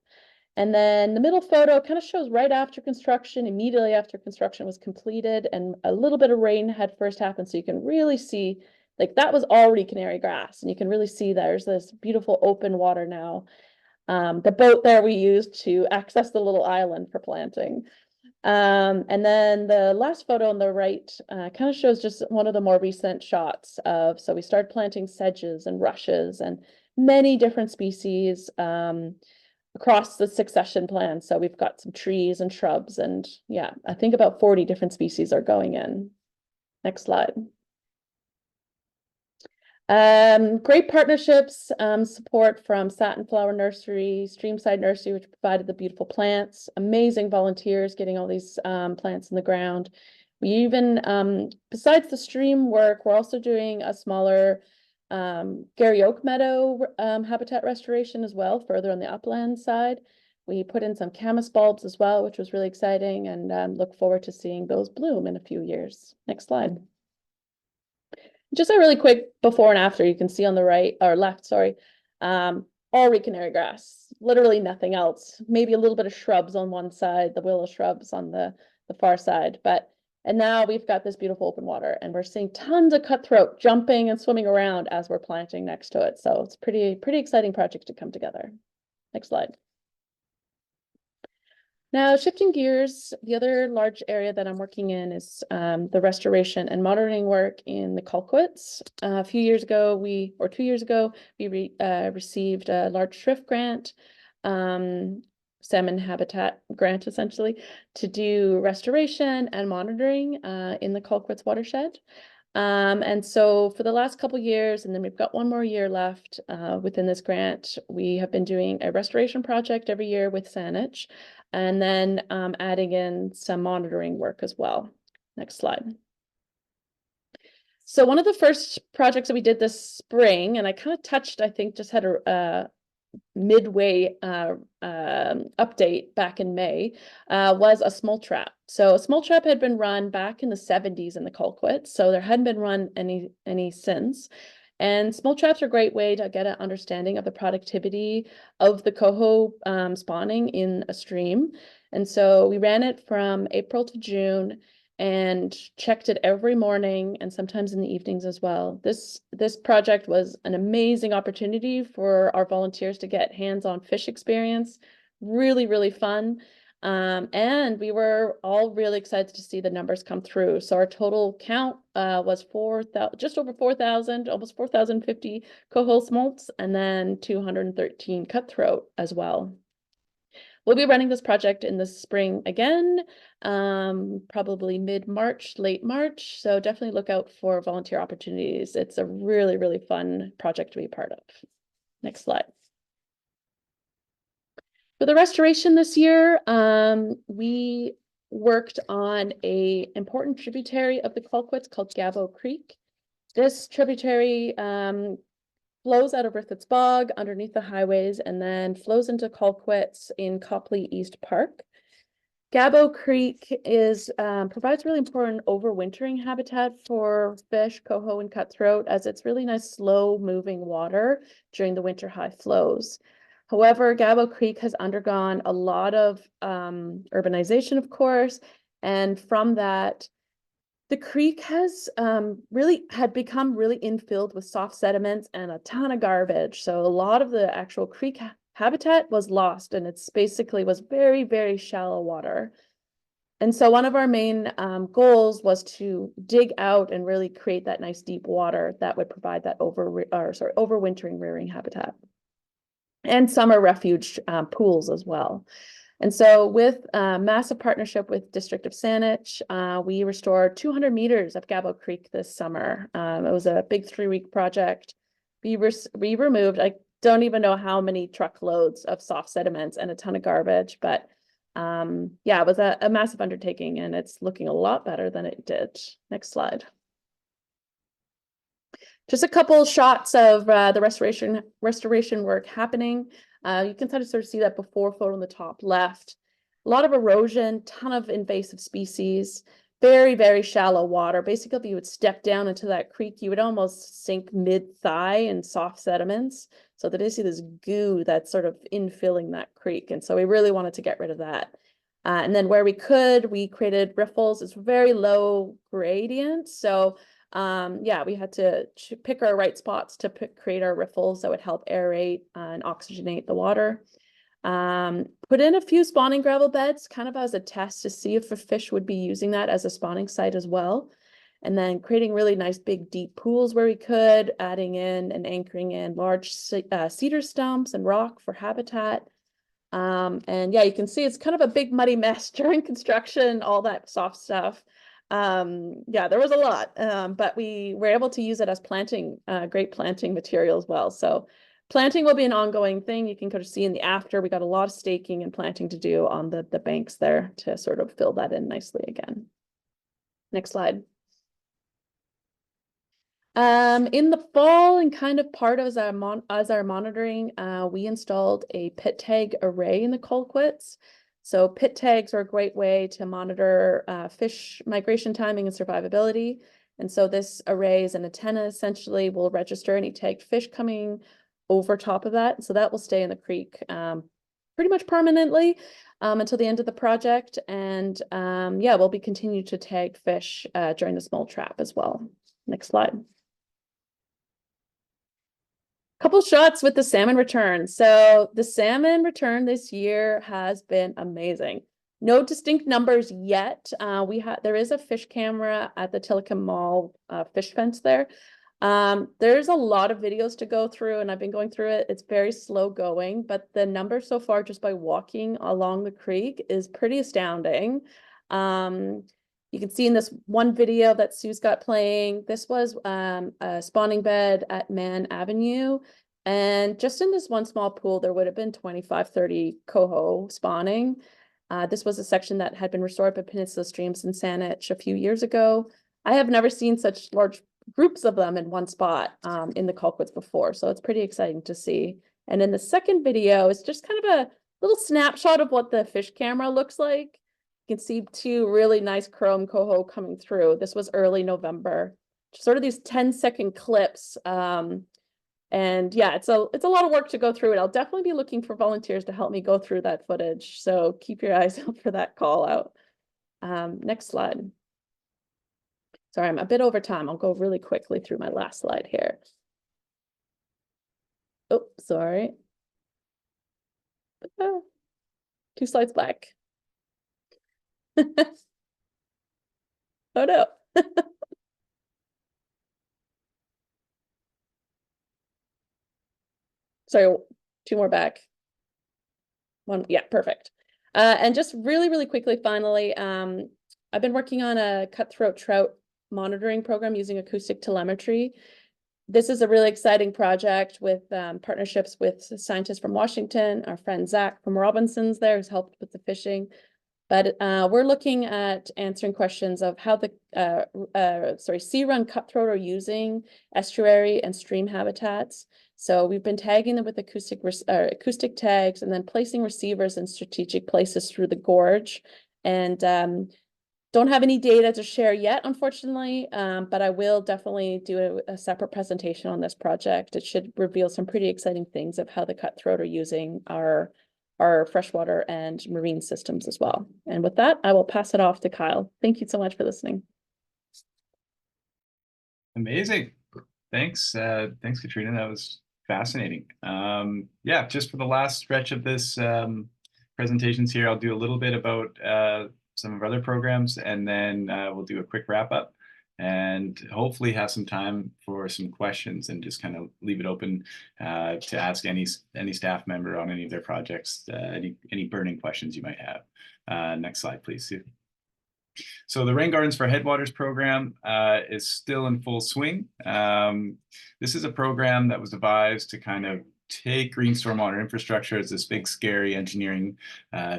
And then the middle photo kind of shows right after construction, immediately after construction was completed, and a little bit of rain had first happened. So you can really see, like, that was already canary grass, and you can really see there's this beautiful open water now. The boat there we used to access the little island for planting. And then the last photo on the right kind of shows just one of the more recent shots of, so we started planting sedges and rushes and many different species across the succession plan. So we've got some trees and shrubs, and yeah, I think about 40 different species are going in. Next slide. Great partnerships, support from Satin Flower Nursery, Streamside Nursery, which provided the beautiful plants, amazing volunteers getting all these plants in the ground. We even, besides the stream work, we're also doing a smaller Gary Oak Meadow habitat restoration as well, further on the upland side. We put in some camas bulbs as well, which was really exciting, and look forward to seeing those bloom in a few years. Next slide. Just a really quick before and after, you can see on the right or left, sorry, all reed canary grass, literally nothing else. Maybe a little bit of shrubs on one side, the willow shrubs on the far side, and now we've got this beautiful open water, and we're seeing tons of cutthroat jumping and swimming around as we're planting next to it. So it's pretty exciting project to come together. Next slide. Now, shifting gears, the other large area that I'm working in is the restoration and monitoring work in the Colquitts. A few years ago, 2 years ago, we received a large shrift grant, salmon habitat grant, essentially, to do restoration and monitoring in the Colquitts watershed. And so for the last couple of years, and then we've got 1 more year left within this grant, we have been doing a restoration project every year with Saanich, and then adding in some monitoring work as well. Next slide. So one of the first projects that we did this spring, and I kind of touched, I think, just had a midway update back in May, was a smolt trap. So a smolt trap had been run back in the 70s in the Colquitts, so there hadn't been run any since. And smolt traps are a great way to get an understanding of the productivity of the coho spawning in a stream. And so we ran it from April to June and checked it every morning and sometimes in the evenings as well. This project was an amazing opportunity for our volunteers to get hands-on fish experience. Really, really fun. And we were all really excited to see the numbers come through. So our total count was just over 4,000, almost 4,050 coho smolts, and then 213 cutthroat as well. We'll be running this project in the spring again, probably mid-March, late March. So definitely look out for volunteer opportunities. It's a really, really fun project to be part of. Next slide. For the restoration this year, we worked on an important tributary of the Colquitts called Gabo Creek. This tributary flows out of Riffitts Bog underneath the highways and then flows into Colquitts in Copley East Park. Gabo Creek provides really important overwintering habitat for fish, coho, and cutthroat, as it's really nice, slow-moving water during the winter high flows. However, Gabo Creek has undergone a lot of urbanization, of course, and from that, the creek has become really infilled with soft sediments and a ton of garbage. So a lot of the actual creek habitat was lost, and it's basically was very, very shallow water. And so one of our main goals was to dig out and really create that nice deep water that would provide that overwintering rearing habitat and summer refuge pools as well. And so with a massive partnership with District of Saanich, we restored 200 meters of Gabo Creek this summer. It was a big 3-week project. We removed, I don't even know how many truckloads of soft sediments and a ton of garbage, but yeah, it was a massive undertaking, and it's looking a lot better than it did. Next slide. Just a couple shots of the restoration work happening. You can sort of see that before photo on the top left. A lot of erosion, ton of invasive species, very, very shallow water. Basically, if you would step down into that creek, you would almost sink mid-thigh in soft sediments. So that is this goo that's sort of infilling that creek. And so we really wanted to get rid of that. And then where we could, we created riffles. It's very low gradient. So yeah, we had to pick our right spots to create our riffles that would help aerate and oxygenate the water. Put in a few spawning gravel beds kind of as a test to see if a fish would be using that as a spawning site as well. And then creating really nice big deep pools where we could, adding in and anchoring in large cedar stumps and rock for habitat. And yeah, you can see it's kind of a big muddy mess during construction, all that soft stuff. Yeah, there was a lot, but we were able to use it as planting, great planting material as well. So planting will be an ongoing thing. You can kind of see in the after, we got a lot of staking and planting to do on the banks there to sort of fill that in nicely again. Next slide. In the fall and kind of part of as our monitoring, we installed a pit tag array in the Colquitts. So pit tags are a great way to monitor fish migration timing and survivability. And so this array is an antenna, essentially will register any tagged fish coming over top of that. So that will stay in the creek pretty much permanently until the end of the project. And yeah, we'll be continuing to tag fish during the small trap as well. Next slide. Couple shots with the salmon return. So the salmon return this year has been amazing. No distinct numbers yet. There is a fish camera at the Tillicum Mall fish fence there. There's a lot of videos to go through, and I've been going through it. It's very slow going, but the number so far just by walking along the creek is pretty astounding. You can see in this one video that Sue's got playing, this was a spawning bed at Mann Avenue. And just in this one small pool, there would have been 25, 30 coho spawning. This was a section that had been restored by Peninsula Streams in Saanich a few years ago. I have never seen such large groups of them in one spot in the Colquitts before. So it's pretty exciting to see. And in the second video, it's just kind of a little snapshot of what the fish camera looks like. You can see 2 really nice chrome coho coming through. This was early November, sort of these 10-second clips. And yeah, it's a lot of work to go through it. I'll definitely be looking for volunteers to help me go through that footage. So keep your eyes out for that call out. Next slide. Sorry, I'm a bit over time. I'll go really quickly through my last slide here. Oh, sorry. 2 slides back. Oh no. Sorry, 2 more back. 1, yeah, perfect. And just really, really quickly, finally, I've been working on a cutthroat trout monitoring program using acoustic telemetry. This is a really exciting project with partnerships with scientists from Washington. Our friend Zach from Robinson's there has helped with the fishing. But we're looking at answering questions of how the sea run cutthroat are using estuary and stream habitats. So we've been tagging them with acoustic tags and then placing receivers in strategic places through the gorge. And don't have any data to share yet, unfortunately, but I will definitely do a separate presentation on this project. It should reveal some pretty exciting things of how the cutthroat are using our freshwater and marine systems as well. And with that, I will pass it off to Kyle. Thank you so much for listening. Amazing. Thanks, Katrina. That was fascinating. Yeah, just for the last stretch of this presentations here, I'll do a little bit about some of our other programs, and then we'll do a quick wrap up and hopefully have some time for some questions and just kind of leave it open to ask any staff member on any of their projects, any burning questions you might have. Next slide, please, Sue. So the Rain Gardens for Headwaters program is still in full swing. This is a program that was devised to kind of take green stormwater infrastructure as this big, scary engineering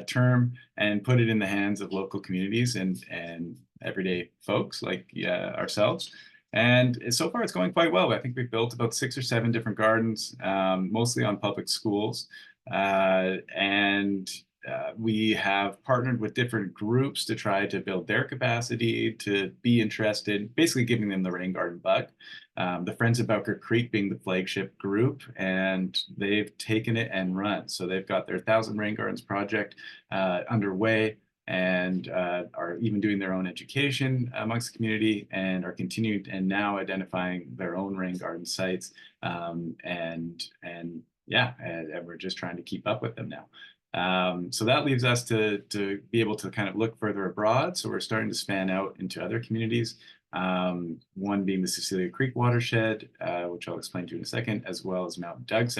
term and put it in the hands of local communities and everyday folks like ourselves. And so far, it's going quite well. I think we've built about 6 or 7 different gardens, mostly on public schools. We have partnered with different groups to try to build their capacity to be interested, basically giving them the rain garden bug. The Friends of Bowker Creek being the flagship group, and they've taken it and run. So they've got their 1,000 Rain Gardens project underway, and are even doing their own education amongst the community, and are continuing and now identifying their own rain garden sites. And we're just trying to keep up with them now. So that leaves us to be able to kind of look further abroad. So we're starting to span out into other communities. One being the Cecilia Creek watershed, which I'll explain to you in a second, as well as Mount Douglas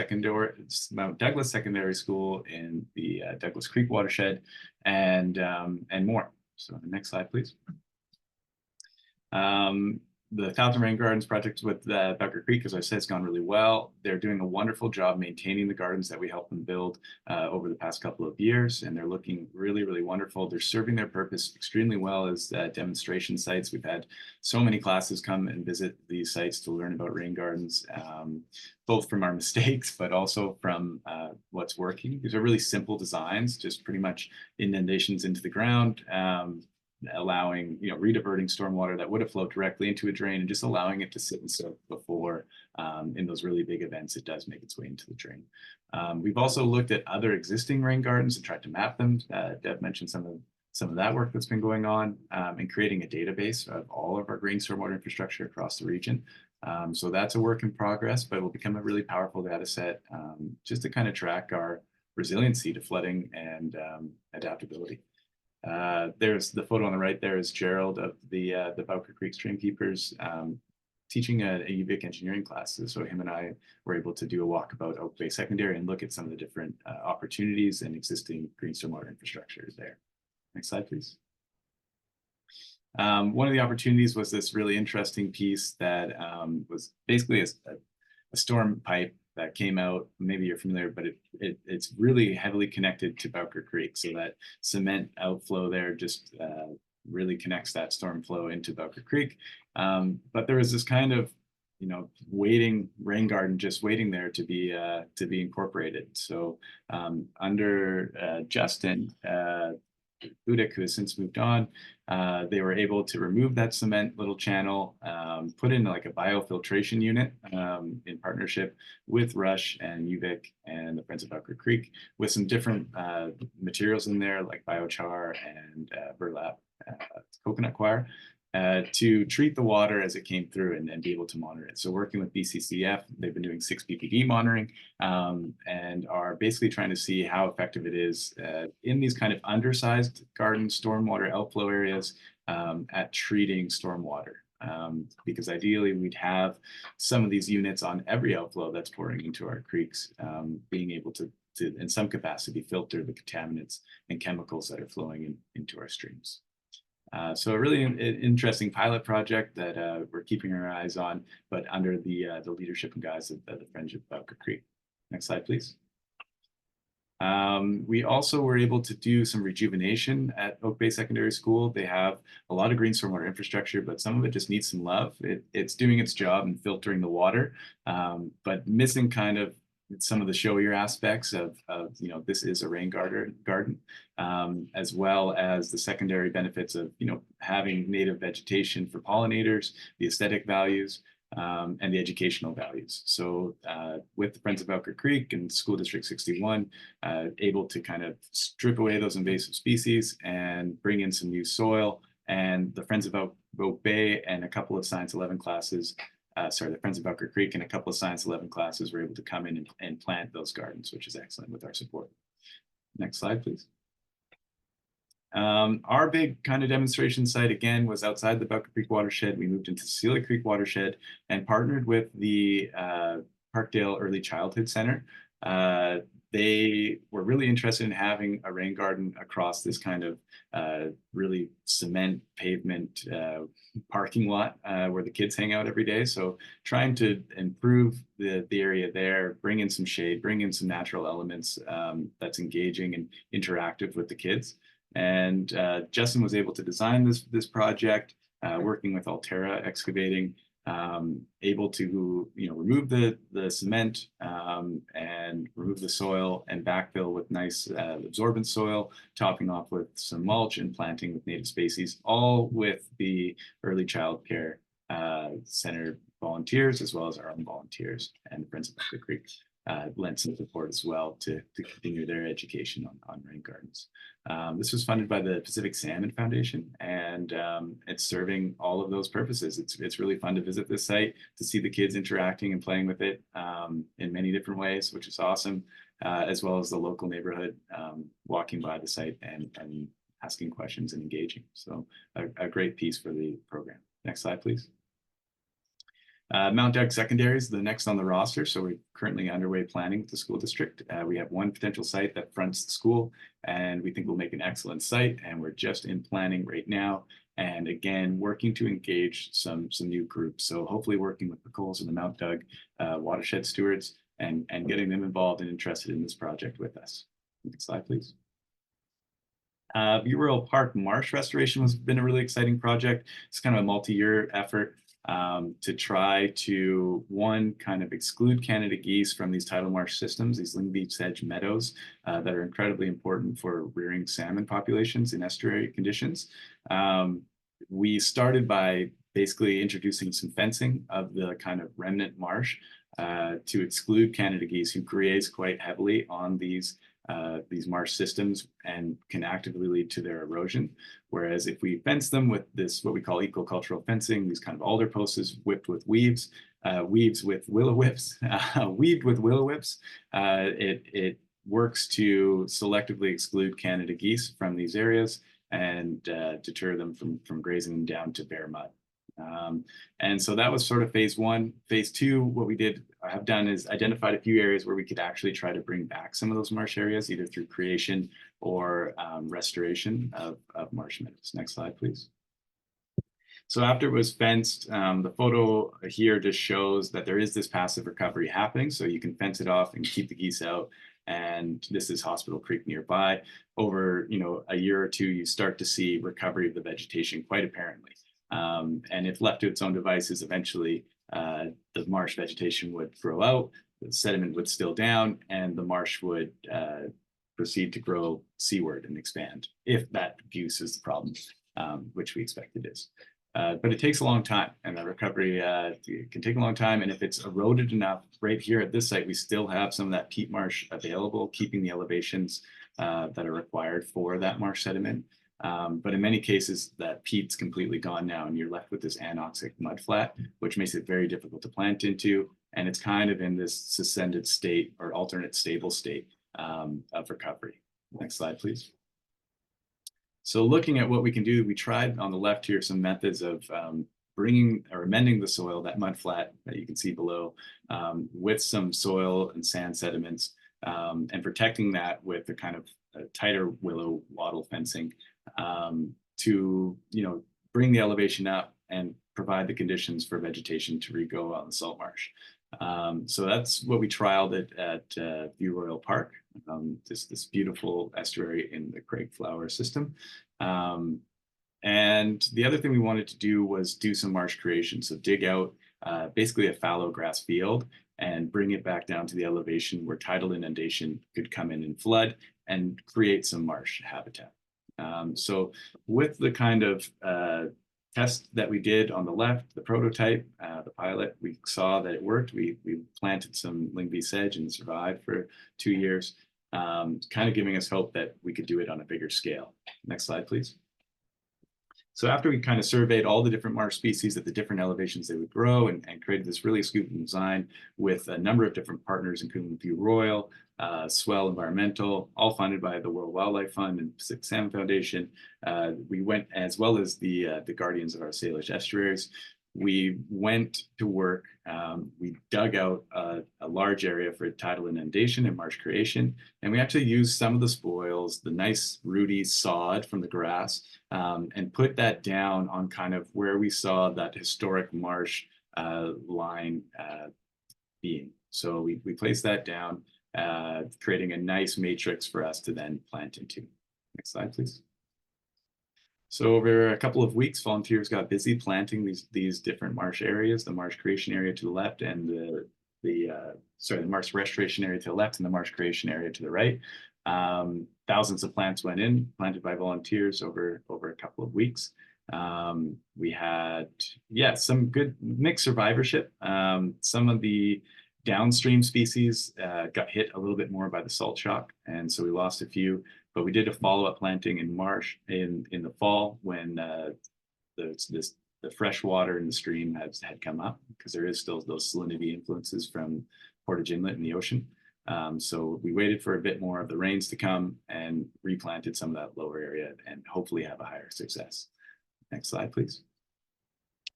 Secondary School in the Douglas Creek watershed, and more. So the next slide, please. The 1,000 Rain Gardens project with Bowker Creek, as I said, has gone really well. They're doing a wonderful job maintaining the gardens that we helped them build over the past couple of years, and they're looking really, really wonderful. They're serving their purpose extremely well as demonstration sites. We've had so many classes come and visit these sites to learn about rain gardens, both from our mistakes, but also from what's working. These are really simple designs, just pretty much inundations into the ground, allowing, rediverting stormwater that would have flowed directly into a drain and just allowing it to sit and soak before in those really big events, it does make its way into the drain. We've also looked at other existing rain gardens and tried to map them. Deb mentioned some of that work that's been going on, and creating a database of all of our green stormwater infrastructure across the region. So that's a work in progress, but it will become a really powerful data set just to kind of track our resiliency to flooding and adaptability. There's the photo on the right. There is Gerald of the Bowker Creek Streamkeepers teaching a UVic engineering class. So him and I were able to do a walkabout Oak Bay Secondary and look at some of the different opportunities and existing green stormwater infrastructure there. Next slide, please. One of the opportunities was this really interesting piece that was basically a storm pipe that came out. Maybe you're familiar, but it's really heavily connected to Bowker Creek. So that cement outflow there just really connects that storm flow into Bowker Creek. But there was this kind of, waiting rain garden just waiting there to be incorporated. So under Justin Budik, who has since moved on, they were able to remove that cement little channel, put in like a biofiltration unit in partnership with Rush and UVic and the Friends of Bowker Creek, with some different materials in there like biochar and burlap, coconut coir, to treat the water as it came through and be able to monitor it. So working with BCCF, they've been doing 6 ppd monitoring and are basically trying to see how effective it is in these kind of undersized garden stormwater outflow areas at treating stormwater. Because ideally we'd have some of these units on every outflow that's pouring into our creeks, being able to in some capacity filter the contaminants and chemicals that are flowing into our streams. So a really interesting pilot project that we're keeping our eyes on, but under the leadership and guise of the Friends of Bowker Creek. Next slide, please. We also were able to do some rejuvenation at Oak Bay Secondary School. They have a lot of green stormwater infrastructure, but some of it just needs some love. It's doing its job in filtering the water, but missing kind of some of the showier aspects of you know, this is a rain garden, as well as the secondary benefits of, you know, having native vegetation for pollinators, the aesthetic values, and the educational values. So with the Friends of Elker Creek and School District 61, able to kind of strip away those invasive species and bring in some new soil, and the Friends of Oak Bay and a couple of Science 11 classes, the Friends of Elker Creek and a couple of Science 11 classes were able to come in and plant those gardens, which is excellent with our support. Next slide, please. Our big kind of demonstration site, again, was outside the Belker Creek watershed. We moved into Cecilia Creek watershed and partnered with the Parkdale Early Childhood Center. They were really interested in having a rain garden across this kind of really cement pavement parking lot where the kids hang out every day. So trying to improve the area there, bring in some shade, bring in some natural elements that's engaging and interactive with the kids. And Justin was able to design this project, working with Altera Excavating, able to, you know, remove the cement and remove the soil and backfill with nice absorbent soil, topping off with some mulch and planting with native species, all with the Early Child Care Center volunteers, as well as our own volunteers and the Friends of Elker Creek lent some support as well to continue their education on rain gardens. This was funded by the Pacific Salmon Foundation, and it's serving all of those purposes. It's really fun to visit this site, to see the kids interacting and playing with it in many different ways, which is awesome, as well as the local neighborhood walking by the site and asking questions and engaging. So a great piece for the program. Next slide, please. Mount Doug Secondary is the next on the roster. So we're currently underway planning with the school district. We have one potential site that fronts the school, and we think we'll make an excellent site. And we're just in planning right now. And again, working to engage some new groups. So hopefully working with the Coles and the Mount Doug watershed stewards and getting them involved and interested in this project with us. Next slide, please. View Royal Park marsh restoration has been a really exciting project. It's kind of a multi-year effort to try to, one, kind of exclude Canada geese from these tidal marsh systems, these Lyngby sedge meadows that are incredibly important for rearing salmon populations in estuary conditions. We started by basically introducing some fencing of the kind of remnant marsh to exclude Canada geese, who graze quite heavily on these marsh systems and can actively lead to their erosion. Whereas if we fence them with this, what we call ecocultural fencing, these kind of alder posts whipped with weaves with willow whips, weaved with willow whips, it works to selectively exclude Canada geese from these areas and deter them from grazing down to bare mud. And so that was sort of phase one. Phase two, what we have done is identified a few areas where we could actually try to bring back some of those marsh areas, either through creation or restoration of marsh meadows. Next slide, please. So after it was fenced, the photo here just shows that there is this passive recovery happening. So you can fence it off and keep the geese out. And this is Hospital Creek nearby. Over, you know, a year or two, you start to see recovery of the vegetation quite apparently. And if left to its own devices, eventually the marsh vegetation would grow out, the sediment would still down, and the marsh would proceed to grow seaward and expand, if that abuse is the problem, which we expect it is. But it takes a long time, and the recovery can take a long time. And if it's eroded enough, right here at this site, we still have some of that peat marsh available, keeping the elevations that are required for that marsh sediment. But in many cases, that peat's completely gone now, and you're left with this anoxic mudflat, which makes it very difficult to plant into. And it's kind of in this suspended state or alternate stable state of recovery. Next slide, please. So looking at what we can do, we tried on the left here some methods of bringing or amending the soil, that mudflat that you can see below, with some soil and sand sediments, and protecting that with the kind of tighter willow wattle fencing to, you know, bring the elevation up and provide the conditions for vegetation to regrow on the salt marsh. So that's what we trialed at View Royal Park, this beautiful estuary in the Craig Flower system. And the other thing we wanted to do was do some marsh creation. So dig out basically a fallow grass field and bring it back down to the elevation where tidal inundation could come in and flood and create some marsh habitat. So with the kind of test that we did on the left, the prototype, the pilot, we saw that it worked. We planted some Lyngby sedge and survived for 2 years, kind of giving us hope that we could do it on a bigger scale. Next slide, please. So after we kind of surveyed all the different marsh species at the different elevations they would grow and created this really scooping design with a number of different partners, including View Royal, Swell Environmental, all funded by the World Wildlife Fund and Pacific Salmon Foundation. We went, as well as the guardians of our Salish estuaries, we went to work. We dug out a large area for tidal inundation and marsh creation, and we actually used some of the spoils, the nice rooty sod from the grass, and put that down on kind of where we saw that historic marsh line being. So we placed that down, creating a nice matrix for us to then plant into. Next slide, please. So over a couple of weeks, volunteers got busy planting these different marsh areas, the marsh creation area to the left and the marsh restoration area to the left and the marsh creation area to the right. Thousands of plants went in, planted by volunteers over a couple of weeks. We had, some good mixed survivorship. Some of the downstream species got hit a little bit more by the salt shock, and so we lost a few. But we did a follow-up planting in marsh in the fall when the fresh water in the stream had come up, because there is still those salinity influences from Portage Inlet in the ocean. So we waited for a bit more of the rains to come and replanted some of that lower area and hopefully have a higher success. Next slide, please.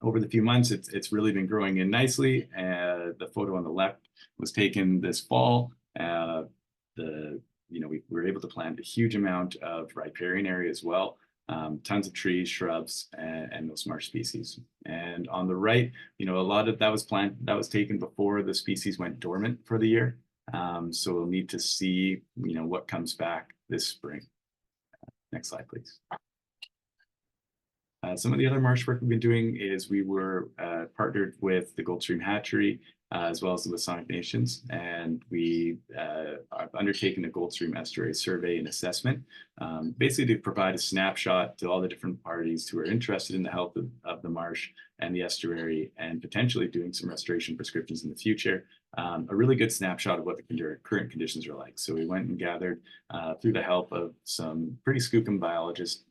Over the few months, it's really been growing in nicely. The photo on the left was taken this fall. We were able to plant a huge amount of riparian area as well, tons of trees, shrubs, and those marsh species. And on the right, a lot of that was taken before the species went dormant for the year. So we'll need to see, what comes back this spring. Next slide, please. Some of the other marsh work we've been doing is we were partnered with the Goldstream Hatchery as well as the Wasonic Nations, and we have undertaken a Goldstream estuary survey and assessment, basically to provide a snapshot to all the different parties who are interested in the health of the marsh and the estuary, and potentially doing some restoration prescriptions in the future. A really good snapshot of what the current conditions are like. So we went and gathered through the help of some pretty skookum biologists.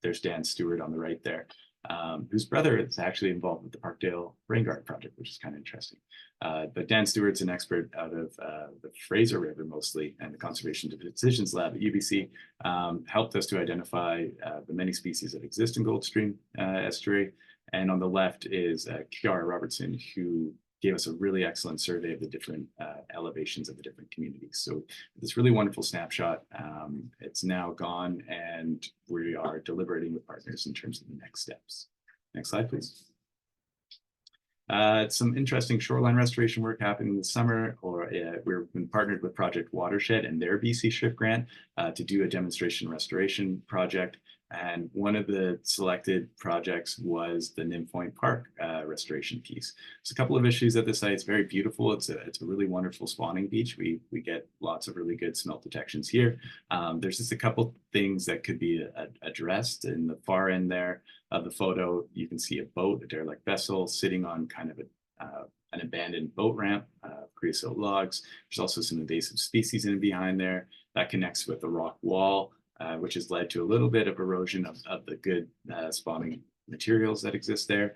There's Dan Stewart on the right there, whose brother is actually involved with the Parkdale Rain Garden Project, which is kind of interesting. But Dan Stewart's an expert out of the Fraser River mostly, and the Conservation Decisions Lab at UBC, helped us to identify the many species that exist in Goldstream estuary. And on the left is Kiara Robertson, who gave us a really excellent survey of the different elevations of the different communities. So this really wonderful snapshot, it's now gone, and we are deliberating with partners in terms of the next steps. Next slide, please. Some interesting shoreline restoration work happening this summer, we've been partnered with Project Watershed and their BC SHRIP grant to do a demonstration restoration project. And one of the selected projects was the Nymph Point Park restoration piece. There's a couple of issues at the site. It's very beautiful. It's a really wonderful spawning beach. We get lots of really good smelt detections here. There's just a couple things that could be addressed. In the far end there of the photo, you can see a boat, a derelict vessel, sitting on kind of an abandoned boat ramp, creosote logs. There's also some invasive species in and behind there. That connects with the rock wall, which has led to a little bit of erosion of the good spawning materials that exist there.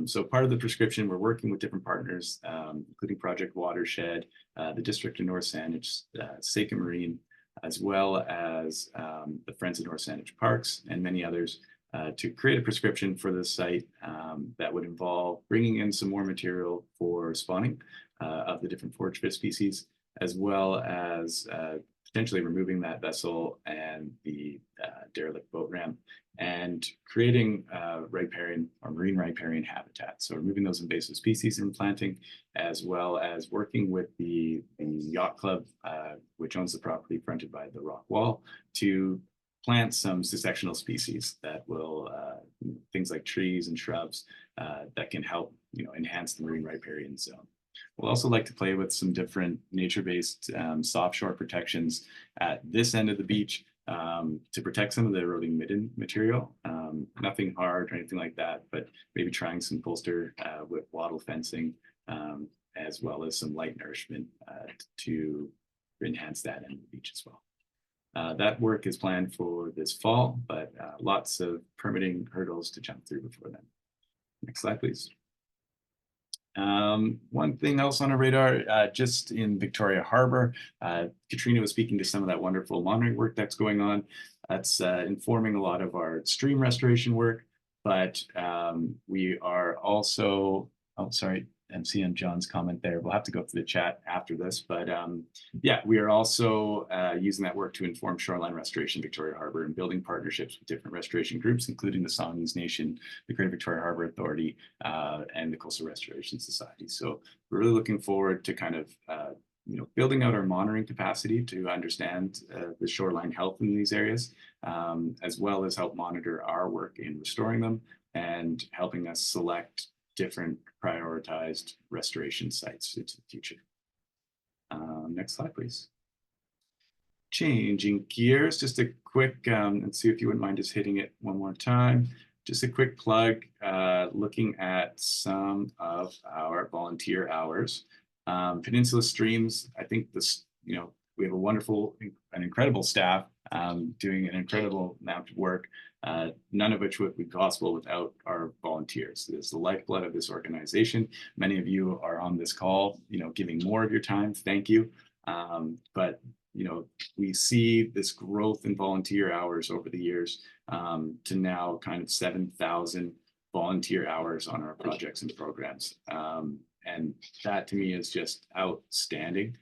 So part of the prescription, we're working with different partners, including Project Watershed, the District of North Saanich, Seika Marine, as well as the Friends of North Saanich Parks and many others, to create a prescription for the site that would involve bringing in some more material for spawning of the different forage fish species, as well as potentially removing that vessel and the derelict boat ramp and creating riparian or marine riparian habitat. So removing those invasive species and planting, as well as working with the yacht club, which owns the property fronted by the rock wall, to plant some successional species that will, things like trees and shrubs that can help, enhance the marine riparian zone. We'll also like to play with some different nature-based soft shore protections at this end of the beach to protect some of the eroding midden material. Nothing hard or anything like that, but maybe trying some bolster with wattle fencing, as well as some light nourishment to enhance that end of the beach as well. That work is planned for this fall, but lots of permitting hurdles to jump through before then. Next slide, please. One thing else on our radar, just in Victoria Harbor, Katrina was speaking to some of that wonderful monitoring work that's going on. That's informing a lot of our stream restoration work, but we are also, oh, sorry, I'm seeing John's comment there. We'll have to go through the chat after this, but yeah, we are also using that work to inform shoreline restoration Victoria Harbor and building partnerships with different restoration groups, including the Songhees Nation, the Greater Victoria Harbor Authority, and the Coastal Restoration Society. So we're really looking forward to kind of building out our monitoring capacity to understand the shoreline health in these areas, as well as help monitor our work in restoring them and helping us select different prioritized restoration sites into the future. Next slide, please. Changing gears, just a quick, let's see if you wouldn't mind just hitting it one more time. Just a quick plug, looking at some of our volunteer hours. Peninsula Streams, I think this, we have a wonderful and incredible staff doing an incredible amount of work, none of which would be possible without our volunteers. It's the lifeblood of this organization. Many of you are on this call, giving more of your time. Thank you. But we see this growth in volunteer hours over the years to now kind of 7,000 volunteer hours on our projects and programs. And that to me is just outstanding.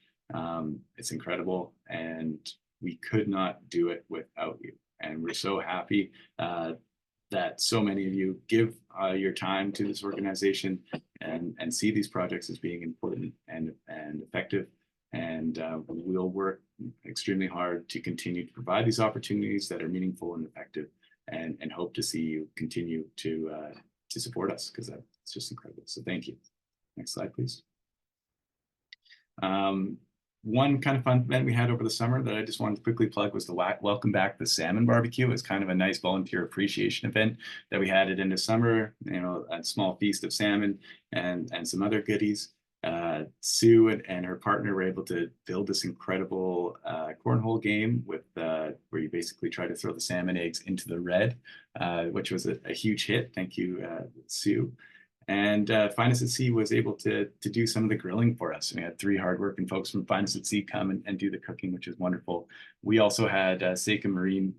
It's incredible, and we could not do it without you. And we're so happy that so many of you give your time to this organization and see these projects as being important and effective. And we'll work extremely hard to continue to provide these opportunities that are meaningful and effective, and hope to see you continue to support us, because that's just incredible. So thank you. Next slide, please. One kind of fun event we had over the summer that I just wanted to quickly plug was the Welcome Back the Salmon Barbecue. It's kind of a nice volunteer appreciation event that we had at end of summer, a small feast of salmon and some other goodies. Sue and her partner were able to build this incredible cornhole game with where you basically try to throw the salmon eggs into the red, which was a huge hit. Thank you, Sue. And Finest at Sea was able to do some of the grilling for us. We had 3 hardworking folks from Finest at Sea come and do the cooking, which is wonderful. We also had Seika Marine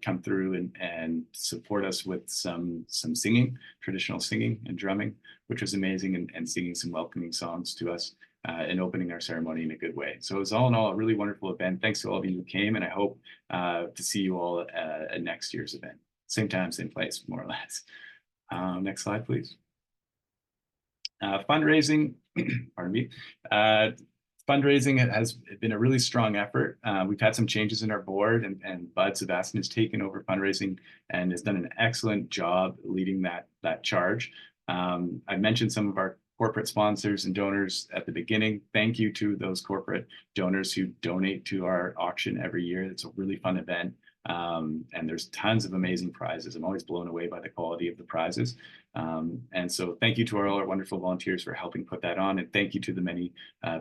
come through and support us with some singing, traditional singing and drumming, which was amazing, and singing some welcoming songs to us and opening our ceremony in a good way. So it was all in all a really wonderful event. Thanks to all of you who came, and I hope to see you all at next year's event. Same time, same place, more or less. Next slide, please. Fundraising, pardon me. Fundraising has been a really strong effort. We've had some changes in our board, and Bud Sebastian has taken over fundraising and has done an excellent job leading that charge. I mentioned some of our corporate sponsors and donors at the beginning. Thank you to those corporate donors who donate to our auction every year. It's a really fun event. And there's tons of amazing prizes. I'm always blown away by the quality of the prizes. And so thank you to all our wonderful volunteers for helping put that on. And thank you to the many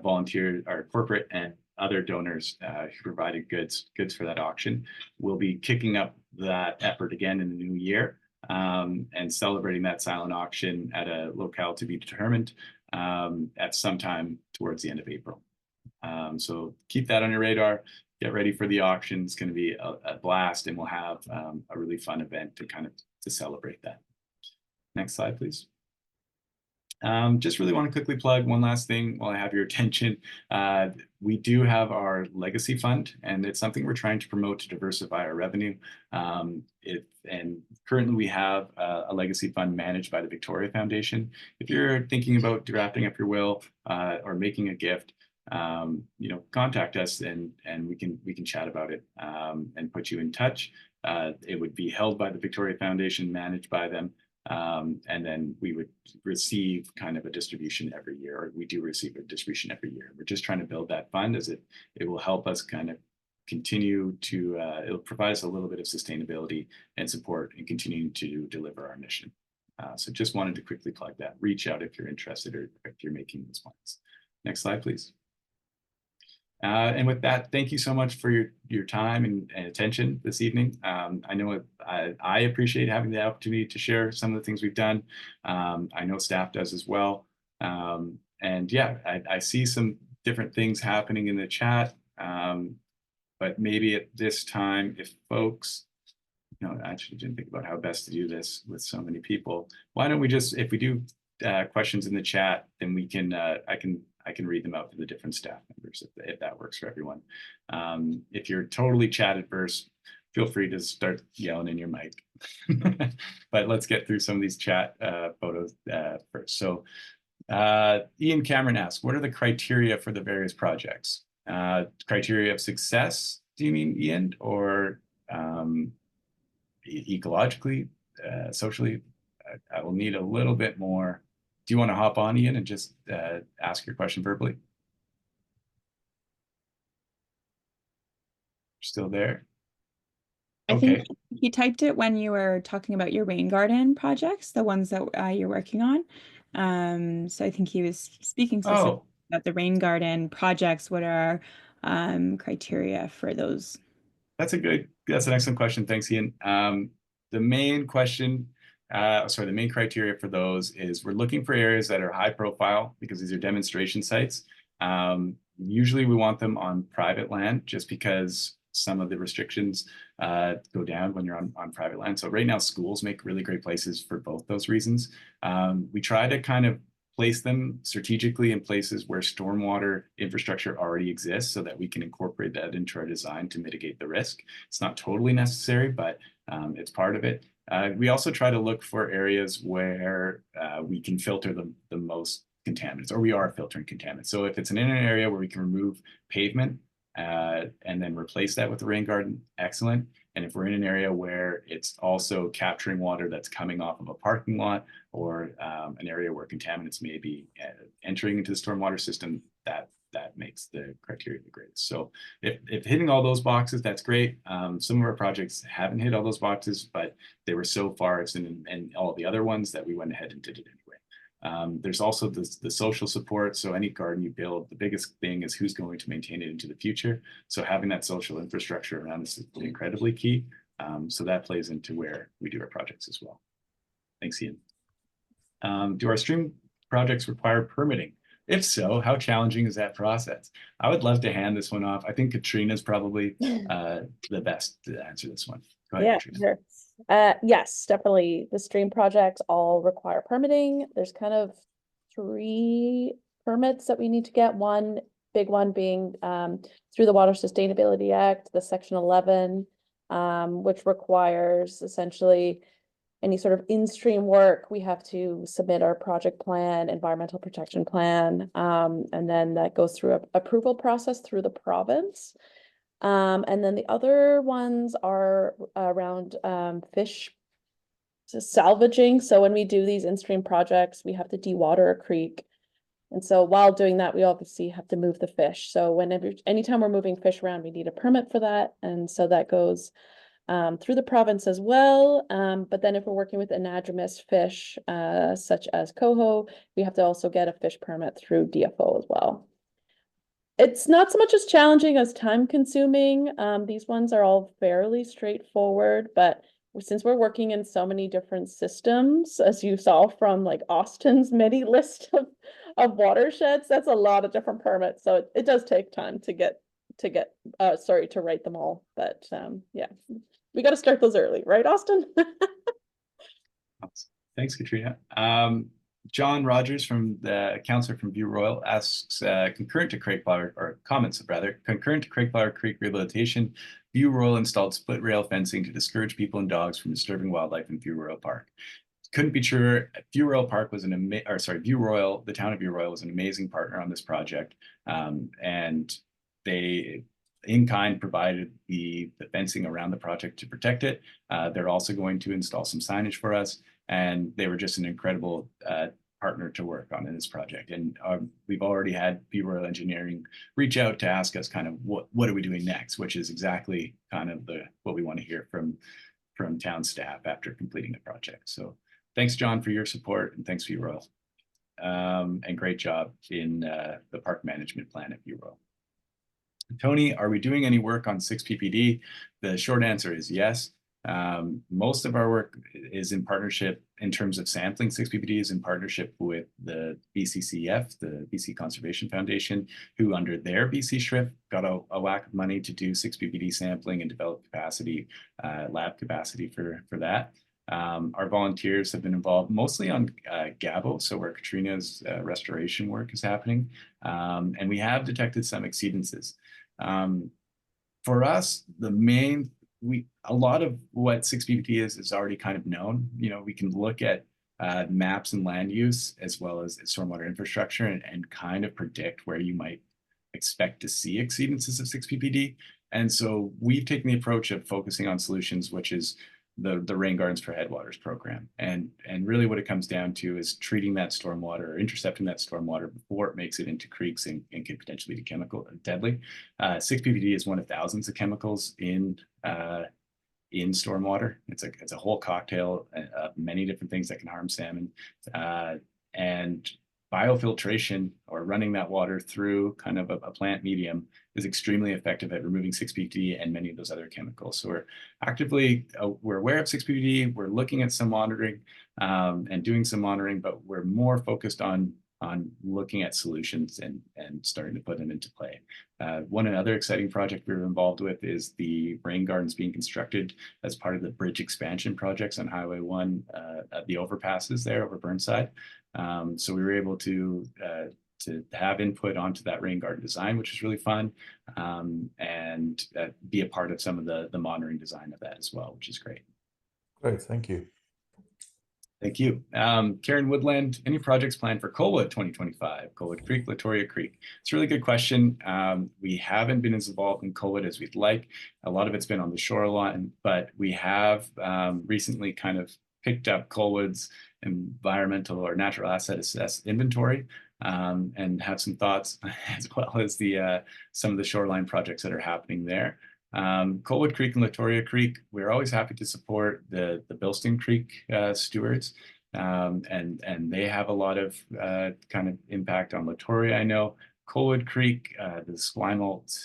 volunteers, our corporate and other donors who provided goods for that auction. We'll be kicking up that effort again in the new year and celebrating that silent auction at a locale to be determined at some time towards the end of April. So keep that on your radar. Get ready for the auction. It's going to be a blast, and we'll have a really fun event to celebrate that. Next slide, please. Just really want to quickly plug one last thing while I have your attention. We do have our legacy fund, and it's something we're trying to promote to diversify our revenue. And currently we have a legacy fund managed by the Victoria Foundation. If you're thinking about drafting up your will or making a gift, contact us and we can chat about it and put you in touch. It would be held by the Victoria Foundation, managed by them. And then we would receive kind of a distribution every year, or we do receive a distribution every year. We're just trying to build that fund as it will help us kind of continue to, it'll provide us a little bit of sustainability and support in continuing to deliver our mission. So just wanted to quickly plug that. Reach out if you're interested or if you're making those plans. Next slide, please. And with that, thank you so much for your time and attention this evening. I know I appreciate having the opportunity to share some of the things we've done. I know staff does as well. And yeah, I see some different things happening in the chat. But maybe at this time, if folks, I actually didn't think about how best to do this with so many people. Why don't we just, if we do questions in the chat, then we can, I can read them out to the different staff members if that works for everyone. If you're totally chat adverse, feel free to start yelling in your mic. But let's get through some of these chat photos first. So Ian Cameron asks, what are the criteria for the various projects? Criteria of success, do you mean, Ian, or ecologically, socially? I will need a little bit more. Do you want to hop on, Ian, and just ask your question verbally? Still there? I think you typed it when you were talking about your rain garden projects, the ones that you're working on. So I think he was speaking specifically about the rain garden projects. What are criteria for those? That's an excellent question. Thanks, Ian. The main criteria for those is we're looking for areas that are high profile because these are demonstration sites. Usually we want them on private land just because some of the restrictions go down when you're on private land. So right now schools make really great places for both those reasons. We try to kind of place them strategically in places where stormwater infrastructure already exists so that we can incorporate that into our design to mitigate the risk. It's not totally necessary, but it's part of it. We also try to look for areas where we can filter the most contaminants, or we are filtering contaminants. So if it's in an area where we can remove pavement and then replace that with the rain garden, excellent. And if we're in an area where it's also capturing water that's coming off of a parking lot or an area where contaminants may be entering into the stormwater system, that makes the criteria the greatest. So if hitting all those boxes, that's great. Some of our projects haven't hit all those boxes, but they were so far in all the other ones that we went ahead and did it anyway. There's also the social support. So any garden you build, the biggest thing is who's going to maintain it into the future. So having that social infrastructure around this is incredibly key. So that plays into where we do our projects as well. Thanks, Ian. Do our stream projects require permitting? If so, how challenging is that process? I would love to hand this one off. I think Katrina's probably the best to answer this one. Go ahead, Katrina. Sure. Yes, definitely. The stream projects all require permitting. There's kind of 3 permits that we need to get. One big one being through the Water Sustainability Act, the Section 11, which requires essentially any sort of in-stream work. We have to submit our project plan, environmental protection plan, and then that goes through an approval process through the province. And then the other ones are around fish salvaging. So when we do these in-stream projects, we have to dewater a creek. And so while doing that, we obviously have to move the fish. So anytime we're moving fish around, we need a permit for that. And so that goes through the province as well. But then if we're working with anadromous fish, such as coho, we have to also get a fish permit through DFO as well. It's not so much as challenging as time consuming. These ones are all fairly straightforward, but since we're working in so many different systems, as you saw from like Austin's mini list of watersheds, that's a lot of different permits. So it does take time to write them all. But yeah, we got to start those early, right, Austin? Thanks, Katrina. John Rogers from the counselor from View Royal asks, concurrent to Craigflower, or comments rather, concurrent to Craigflower Creek rehabilitation, View Royal installed split rail fencing to discourage people and dogs from disturbing wildlife in View Royal Park. Couldn't be truer. View Royal Park was View Royal, the town of View Royal was an amazing partner on this project. And they in kind provided the fencing around the project to protect it. They're also going to install some signage for us, and they were just an incredible partner to work on in this project. And we've already had View Royal Engineering reach out to ask us kind of what are we doing next, which is exactly kind of what we want to hear from town staff after completing the project. So thanks, John, for your support, and thanks, View Royal. And great job in the park management plan at View Royal. Tony, are we doing any work on 6PPD? The short answer is yes. Most of our work is in partnership in terms of sampling. 6PPD is in partnership with the BCCF, the BC Conservation Foundation, who under their BC SHRIF got a whack of money to do 6PPD sampling and develop capacity, lab capacity for that. Our volunteers have been involved mostly on Gabo, so where Katrina's restoration work is happening. And we have detected some exceedances. For us, a lot of what 6PPD is already kind of known. You know, we can look at maps and land use as well as stormwater infrastructure and kind of predict where you might expect to see exceedances of 6PPD. And so we've taken the approach of focusing on solutions, which is the Rain Gardens for Headwaters program. And really what it comes down to is treating that stormwater or intercepting that stormwater before it makes it into creeks and could potentially be deadly. 6PPD is one of thousands of chemicals in stormwater. It's a whole cocktail of many different things that can harm salmon. And biofiltration, or running that water through kind of a plant medium, is extremely effective at removing 6PPD and many of those other chemicals. So we're aware of 6PPD, we're looking at some monitoring and doing some monitoring, but we're more focused on looking at solutions and starting to put them into play. One other exciting project we were involved with is the rain gardens being constructed as part of the bridge expansion projects on Highway 1, the overpasses there over Burnside. So we were able to have input onto that rain garden design, which is really fun, and be a part of some of the monitoring design of that as well, which is great. Great, thank you. Thank you. Karen Woodland, any projects planned for Colwood 2025, Colwood Creek, Latoria Creek? It's a really good question. We haven't been as involved in Colwood as we'd like. A lot of it's been on the shoreline, but we have recently kind of picked up Colwood's environmental or natural asset assess inventory, and have some thoughts as well as some of the shoreline projects that are happening there. Colwood Creek and Latoria Creek, we're always happy to support the Bilston Creek stewards, and they have a lot of kind of impact on Latoria. I know Colwood Creek, the Esquimalt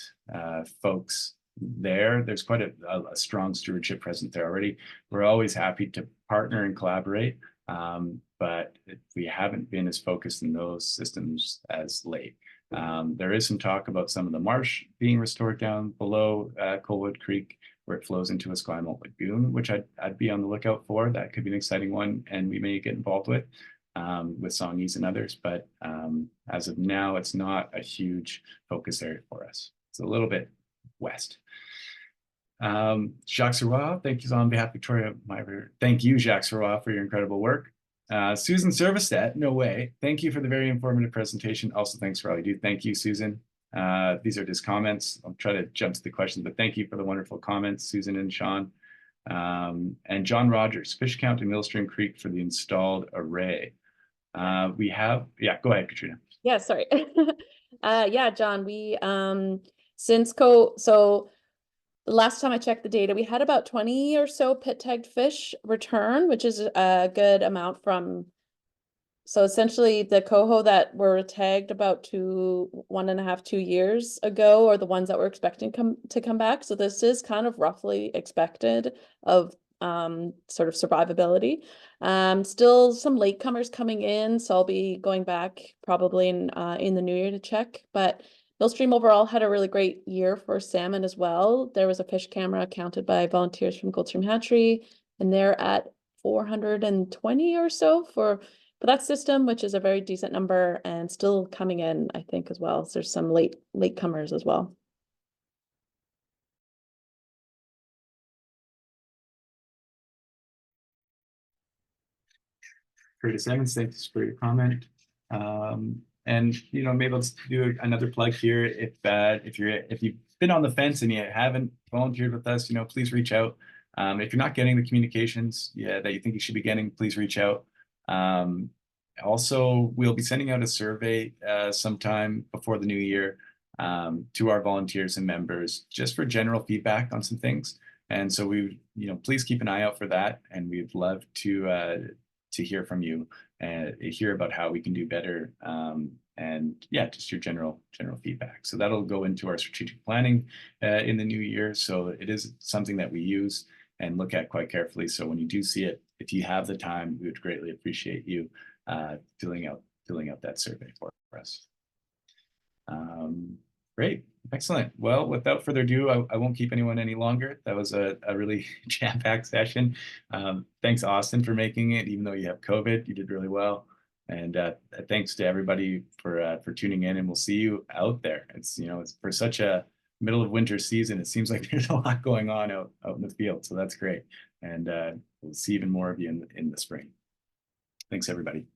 folks there's quite a strong stewardship present there already. We're always happy to partner and collaborate, but we haven't been as focused in those systems as late. There is some talk about some of the marsh being restored down below Colwood Creek, where it flows into Esquimalt Lagoon, which I'd be on the lookout for. That could be an exciting one, and we may get involved with Songhees and others. But as of now, it's not a huge focus area for us. It's a little bit west. Jacques Sirois, thank you on behalf of Victoria Myver. Thank you, Jacques Sirois, for your incredible work. Susan Servistedt, no way. Thank you for the very informative presentation. Also, thanks for all you do. Thank you, Susan. These are just comments. I'll try to jump to the questions, but thank you for the wonderful comments, Susan and Sean. And John Rogers, fish count in Millstream Creek for the installed array. Go ahead, Katrina. Yeah, sorry. Yeah, John, we the last time I checked the data, we had about 20 or so pit tagged fish return, which is a good amount so essentially the coho that were tagged about 1.5, 2 years ago are the ones that we're expecting to come back. So this is kind of roughly expected of sort of survivability. Still some latecomers coming in, so I'll be going back probably in the new year to check, but Millstream overall had a really great year for salmon as well. There was a fish camera counted by volunteers from Goldstream Hatchery, and they're at 420 or so for for that system, which is a very decent number and still coming in, I think, as well. So there's some late comers as well. Curtis Evans, thanks for your comment. And maybe let's do another plug here. If you've been on the fence and you haven't volunteered with us, please reach out. If you're not getting the communications that you think you should be getting, please reach out. Also, we'll be sending out a survey sometime before the new year to our volunteers and members, just for general feedback on some things. And so please keep an eye out for that, and we'd love to hear from you and hear about how we can do better. And yeah, just your general feedback. So that'll go into our strategic planning in the new year. So it is something that we use and look at quite carefully. So when you do see it, if you have the time, we would greatly appreciate you filling out that survey for us. Great, excellent. Well, without further ado, I won't keep anyone any longer. That was a really jam-packed session. Thanks, Austin, for making it, even though you have COVID. You did really well. And thanks to everybody for tuning in, and we'll see you out there. It's for such a middle of winter season, it seems like there's a lot going on out in the field. So that's great. And we'll see even more of you in the spring. Thanks, everybody.